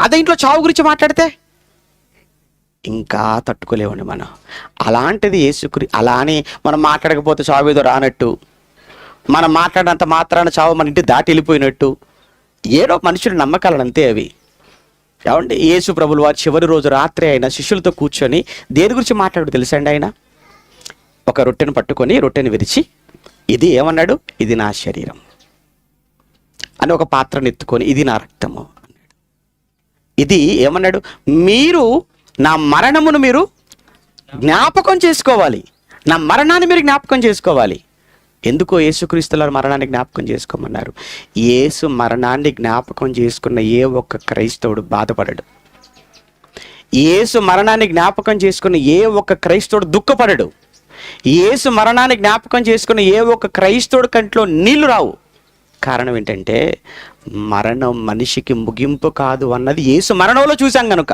అదే ఇంట్లో చావు గురించి మాట్లాడితే ఇంకా తట్టుకోలేమండి మనం. అలాంటిది అలా అని మనం మాట్లాడకపోతే చావు ఏదో రానట్టు, మనం మాట్లాడినంత మాత్రాన చావు మన ఇంటి దాటి వెళ్ళిపోయినట్టు ఏదో మనుషుల నమ్మకాలను అంతే అవి. ఏమండి, యేసు ప్రభులు వారు చివరి రోజు రాత్రి ఆయన శిష్యులతో కూర్చొని దేని గురించి మాట్లాడు తెలుసండి? ఆయన ఒక రొట్టెను పట్టుకొని రొట్టెను విరిచి ఇది ఏమన్నాడు? ఇది నా శరీరం అని ఒక పాత్రను ఎత్తుకొని ఇది నా రక్తము అన్నాడు. ఇది ఏమన్నాడు? మీరు నా మరణమును మీరు జ్ఞాపకం చేసుకోవాలి, నా మరణాన్ని మీరు జ్ఞాపకం చేసుకోవాలి. ఎందుకో యేసుక్రీస్తుల మరణాన్ని జ్ఞాపకం చేసుకోమన్నారు? యేసు మరణాన్ని జ్ఞాపకం చేసుకున్న ఏ ఒక్క క్రైస్తవుడు బాధపడడు. యేసు మరణాన్ని జ్ఞాపకం చేసుకున్న ఏ ఒక్క క్రైస్తవుడు దుఃఖపడడు. యేసు మరణాన్ని జ్ఞాపకం చేసుకున్న ఏ ఒక్క క్రైస్తవుడు కంట్లో నీళ్లు రావు. కారణం ఏంటంటే మరణం మనిషికి ముగింపు కాదు అన్నది యేసు మరణంలో చూశాం కనుక.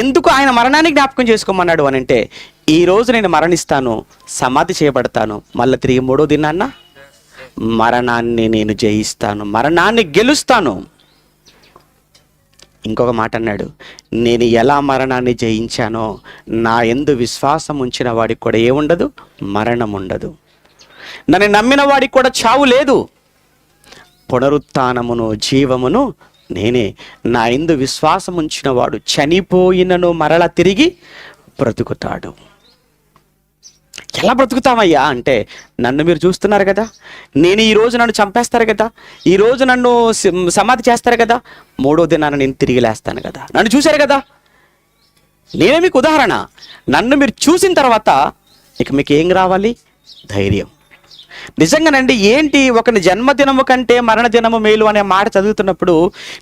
ఎందుకు ఆయన మరణాన్ని జ్ఞాపకం చేసుకోమన్నాడు అని అంటే, ఈరోజు నేను మరణిస్తాను, సమాధి చేయబడతాను, మళ్ళీ తిరిగి 3వ దినాన్న మరణాన్ని నేను జయిస్తాను, మరణాన్ని గెలుస్తాను. ఇంకొక మాట అన్నాడు, నేను ఎలా మరణాన్ని జయించానో నా యందు విశ్వాసం ఉంచిన వాడికి కూడా ఏముండదు? మరణం ఉండదు. నన్ను నమ్మిన వాడికి కూడా చావు లేదు. పునరుత్థానమును జీవమును నేనే. నా యందు విశ్వాసం ఉంచిన వాడు చనిపోయినను మరల తిరిగి బ్రతుకుతాడు. ఎలా బ్రతుకుతామయ్యా అంటే, నన్ను మీరు చూస్తున్నారు కదా, నేను ఈరోజు నన్ను చంపేస్తారు కదా, ఈరోజు నన్ను సమాధి చేస్తారు కదా, 3వ దినాన నేను తిరిగి లేస్తాను కదా. నన్ను చూశారు కదా, నేనే మీకు ఉదాహరణ. నన్ను మీరు చూసిన తర్వాత ఇక మీకు ఏం రావాలి? ధైర్యం. నిజంగానండి, ఏంటి ఒకని జన్మదినము కంటే మరణ దినము మేలు అనే మాట చదువుతున్నప్పుడు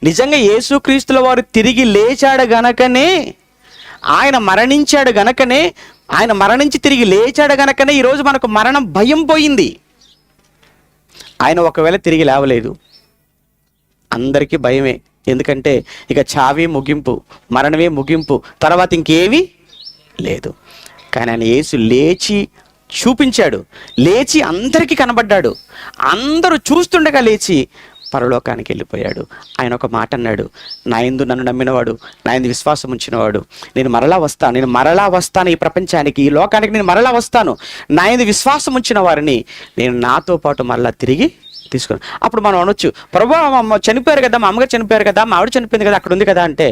నిజంగా యేసుక్రీస్తుల వారు తిరిగి లేచాడు గనకనే, ఆయన మరణించాడు గనకనే, ఆయన మరణించి తిరిగి లేచాడు గనకనే ఈరోజు మనకు మరణం భయం పోయింది. ఆయన ఒకవేళ తిరిగి లేవలేదు, అందరికీ భయమే. ఎందుకంటే ఇక చావే ముగింపు, మరణమే ముగింపు, తర్వాత ఇంకేమీ లేదు. కానీ ఆయన యేసు లేచి చూపించాడు, లేచి అందరికీ కనబడ్డాడు, అందరూ చూస్తుండగా లేచి పరలోకానికి వెళ్ళిపోయాడు. ఆయన ఒక మాట అన్నాడు, నా యందు నన్ను నమ్మినవాడు, నా యందు విశ్వాసం ఉంచినవాడు, నేను మరలా వస్తాను ఈ ప్రపంచానికి, ఈ లోకానికి నేను మరలా వస్తాను. నా యందు విశ్వాసం ఉంచిన వారిని నేను నాతో పాటు మరలా తిరిగి తీసుకున్నాను. అప్పుడు మనం అనొచ్చు, ప్రభు అమ్మ చనిపోయారు కదా, మా అమ్మగారు చనిపోయారు కదా, మా ఆవిడ చనిపోయింది కదా, అక్కడ ఉంది కదా అంటే,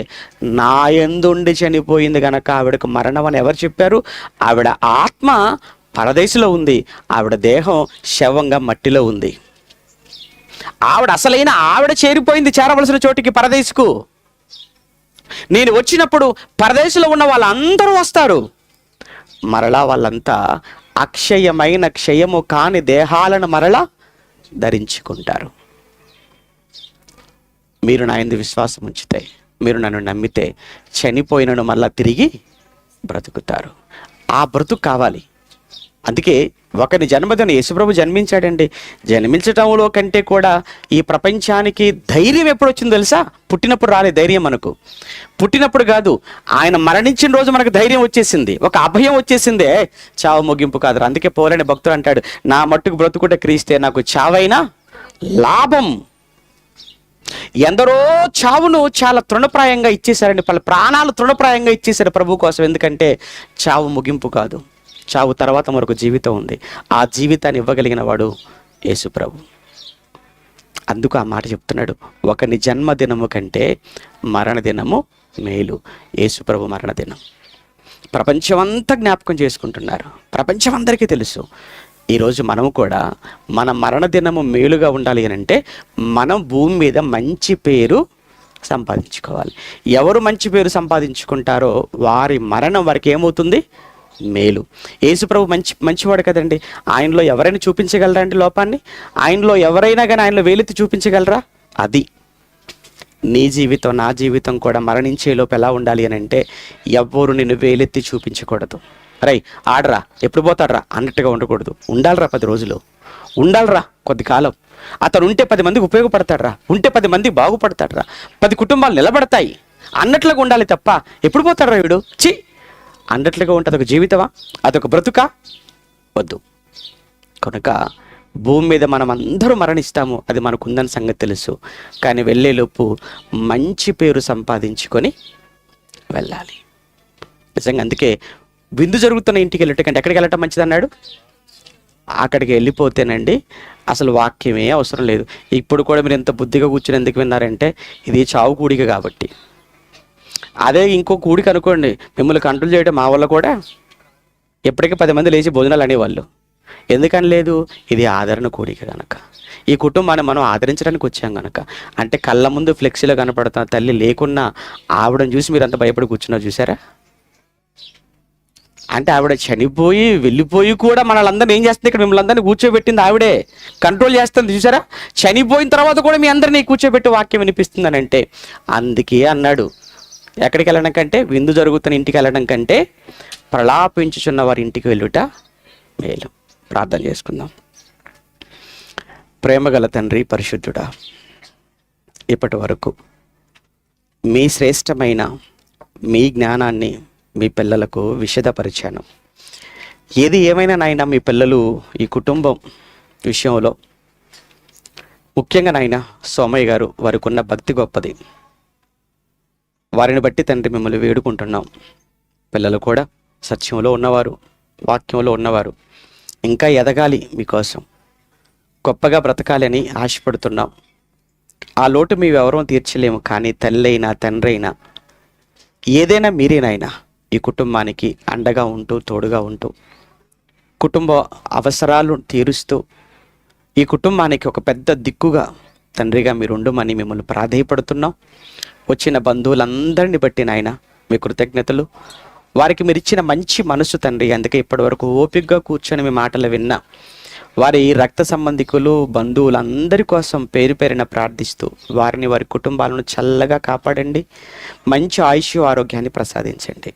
నా యందుండి చనిపోయింది కనుక ఆవిడకు మరణం అని ఎవరు చెప్పారు? ఆవిడ ఆత్మ పరదేశంలో ఉంది, ఆవిడ దేహం శవంగా మట్టిలో ఉంది. ఆవిడ చేరిపోయింది చేరవలసిన చోటికి, పరదేశకు. నేను వచ్చినప్పుడు పరదేశంలో ఉన్న వాళ్ళందరూ వస్తారు, మరలా వాళ్ళంతా అక్షయమైన క్షయము కాని దేహాలను మరలా ధరించుకుంటారు. మీరు నా యందు విశ్వాసం ఉంచితే, మీరు నన్ను నమ్మితే చనిపోయినను మళ్ళా తిరిగి బ్రతుకుతారు. ఆ బ్రతుకు కావాలి. అందుకే ఒకని జన్మదినం యేసుప్రభు జన్మించాడండి. జన్మించటంలో కంటే కూడా ఈ ప్రపంచానికి ధైర్యం ఎప్పుడు వచ్చిందో తెలుసా? పుట్టినప్పుడు రాలే ధైర్యం మనకు. పుట్టినప్పుడు కాదు, ఆయన మరణించిన రోజు మనకు ధైర్యం వచ్చేసింది, ఒక అభయం వచ్చేసిందే, చావు ముగింపు కాదు. అందుకే పౌలైన భక్తుడు అంటాడు, నా మట్టుకు బ్రతుకుట క్రీస్తే, నాకు చావైనా లాభం. ఎందరో చావును చాలా తృణప్రాయంగా ఇచ్చేశారండి, వాళ్ళ ప్రాణాలు తృణప్రాయంగా ఇచ్చేశారు ప్రభు కోసం. ఎందుకంటే చావు ముగింపు కాదు, చావు తర్వాత మరొక జీవితం ఉంది. ఆ జీవితాన్ని ఇవ్వగలిగిన వాడు యేసు ప్రభు. అందుకు ఆ మాట చెప్తున్నాడు, ఒకని జన్మదినము కంటే మరణదినము మేలు. యేసు ప్రభు మరణదినం ప్రపంచమంతా జ్ఞాపకం చేసుకుంటున్నారు, ప్రపంచం అందరికీ తెలుసు. ఈరోజు మనము కూడా మన మరణదినము మేలుగా ఉండాలి అని అంటే, మనం భూమి మీద మంచి పేరు సంపాదించుకోవాలి. ఎవరు మంచి పేరు సంపాదించుకుంటారో వారి మరణం వారికి ఏమవుతుంది? మేలు. యేసుప్రభు మంచివాడు కదండి. ఆయనలో ఎవరైనా చూపించగలరా అండి లోపాన్ని? ఆయనలో ఎవరైనా కానీ ఆయనలో వేలెత్తి చూపించగలరా? అది నీ జీవితం, నా జీవితం కూడా మరణించే లోపు ఎలా ఉండాలి అని అంటే, ఎవ్వరు నిన్ను వేలెత్తి చూపించకూడదు. రై ఆడరా, ఎప్పుడు పోతాడరా అన్నట్టుగా ఉండకూడదు. ఉండాలిరా 10 రోజులు, ఉండాలిరా కొద్ది కాలం. అతను ఉంటే 10 మందికి ఉపయోగపడతాడరా, ఉంటే 10 మందికి బాగుపడతాడరా, 10 కుటుంబాలు నిలబడతాయి అన్నట్లుగా ఉండాలి తప్ప, ఎప్పుడు పోతాడరా వీడు చి అన్నట్లుగా ఉంటే అదొక జీవితమా? అదొక బ్రతుకా? వద్దు. కనుక భూమి మీద మనం అందరూ మరణిస్తాము, అది మనకుందని సంగతి తెలుసు. కానీ వెళ్ళేలోపు మంచి పేరు సంపాదించుకొని వెళ్ళాలి. నిజంగా అందుకే విందు జరుగుతున్న ఇంటికి వెళ్ళటం కంటే ఎక్కడికి వెళ్ళటం మంచిది అన్నాడు. అక్కడికి వెళ్ళిపోతేనండి అసలు వాక్యమే అవసరం లేదు. ఇప్పుడు కూడా మీరు ఎంత బుద్ధిగా కూర్చుని ఎందుకు విన్నారంటే ఇది చావు కూడిక కాబట్టి. అదే ఇంకో కూడిక అనుకోండి, మిమ్మల్ని కంట్రోల్ చేయడం మా వల్ల కూడా ఎప్పటికీ 10 మంది లేచి భోజనాలు అనేవాళ్ళు. ఎందుకని లేదు? ఇది ఆదరణ కూడిక కనుక, ఈ కుటుంబాన్ని మనం ఆదరించడానికి వచ్చాం కనుక. అంటే కళ్ళ ముందు ఫ్లెక్సీలో కనపడుతున్న తల్లి లేకున్నా ఆవిడని చూసి మీరు అంత భయపడి కూర్చున్నారు చూసారా? అంటే ఆవిడ చనిపోయి వెళ్ళిపోయి కూడా మనల్ని ఏం చేస్తుంది? ఇక్కడ మిమ్మల్ని అందరినీ కూర్చోబెట్టింది ఆవిడే, కంట్రోల్ చేస్తుంది చూసారా? చనిపోయిన తర్వాత కూడా మీ అందరినీ కూర్చోబెట్టి వాక్యం వినిపిస్తుందని అంటే అందుకే అన్నాడు, ఎక్కడికి వెళ్ళడం కంటే, విందు జరుగుతున్న ఇంటికి వెళ్ళడం కంటే ప్రలాపించుచున్న వారి ఇంటికి వెళ్ళుట మేలు. ప్రార్థన చేసుకుందాం. ప్రేమగల తండ్రి, పరిశుద్ధుడా, ఇప్పటి వరకు మీ శ్రేష్టమైన మీ జ్ఞానాన్ని మీ పిల్లలకు విషదపరిచాను. ఏది ఏమైనా నాయన, మీ పిల్లలు ఈ కుటుంబం విషయంలో ముఖ్యంగా నాయన సోమయ్య గారు వారికి ఉన్న భక్తి గొప్పది. వారిని బట్టి తండ్రి మిమ్మల్ని వేడుకుంటున్నాం. పిల్లలు కూడా సత్యంలో ఉన్నవారు, వాక్యంలో ఉన్నవారు, ఇంకా ఎదగాలి, మీకోసం గొప్పగా బ్రతకాలని ఆశపడుతున్నాం. ఆ లోటు మేమెవరూ తీర్చలేము, కానీ తల్లైనా తండ్రి అయినా ఏదైనా మీరేనాయనా ఈ కుటుంబానికి అండగా ఉంటూ తోడుగా ఉంటూ కుటుంబ అవసరాలు తీరుస్తూ ఈ కుటుంబానికి ఒక పెద్ద దిక్కుగా తండ్రిగా మీరు ఉండమని మిమ్మల్ని ప్రాధేయపడుతున్నాం. వచ్చిన బంధువులందరినీ బట్టి నాయన మీ కృతజ్ఞతలు. వారికి మీరు ఇచ్చిన మంచి మనసు తండ్రి, అందుకే ఇప్పటివరకు ఓపికగా కూర్చొని మీ మాటలు విన్నా వారి రక్త సంబంధికులు బంధువులందరి కోసం పేరు పేరున ప్రార్థిస్తూ వారిని వారి కుటుంబాలను చల్లగా కాపాడండి. మంచి ఆయుష్ ఆరోగ్యాన్ని ప్రసాదించండి.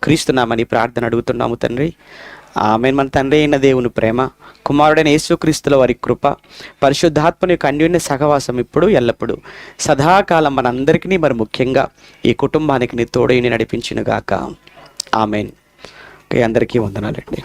క్రీస్తునామని ప్రార్థన అడుగుతున్నాము తండ్రి, ఆమేన్. మన తండ్రి అయిన దేవుని ప్రేమ, కుమారుడైన యేసుక్రీస్తుల వారి కృప, పరిశుద్ధాత్మని యొక్క అన్యోన్య సహవాసం ఇప్పుడు ఎల్లప్పుడూ సదాకాలం మనందరికీ, మరి ముఖ్యంగా ఈ కుటుంబానికి నీ తోడైని నడిపించునుగాక. ఆమేన్. అందరికీ వందనాలండి.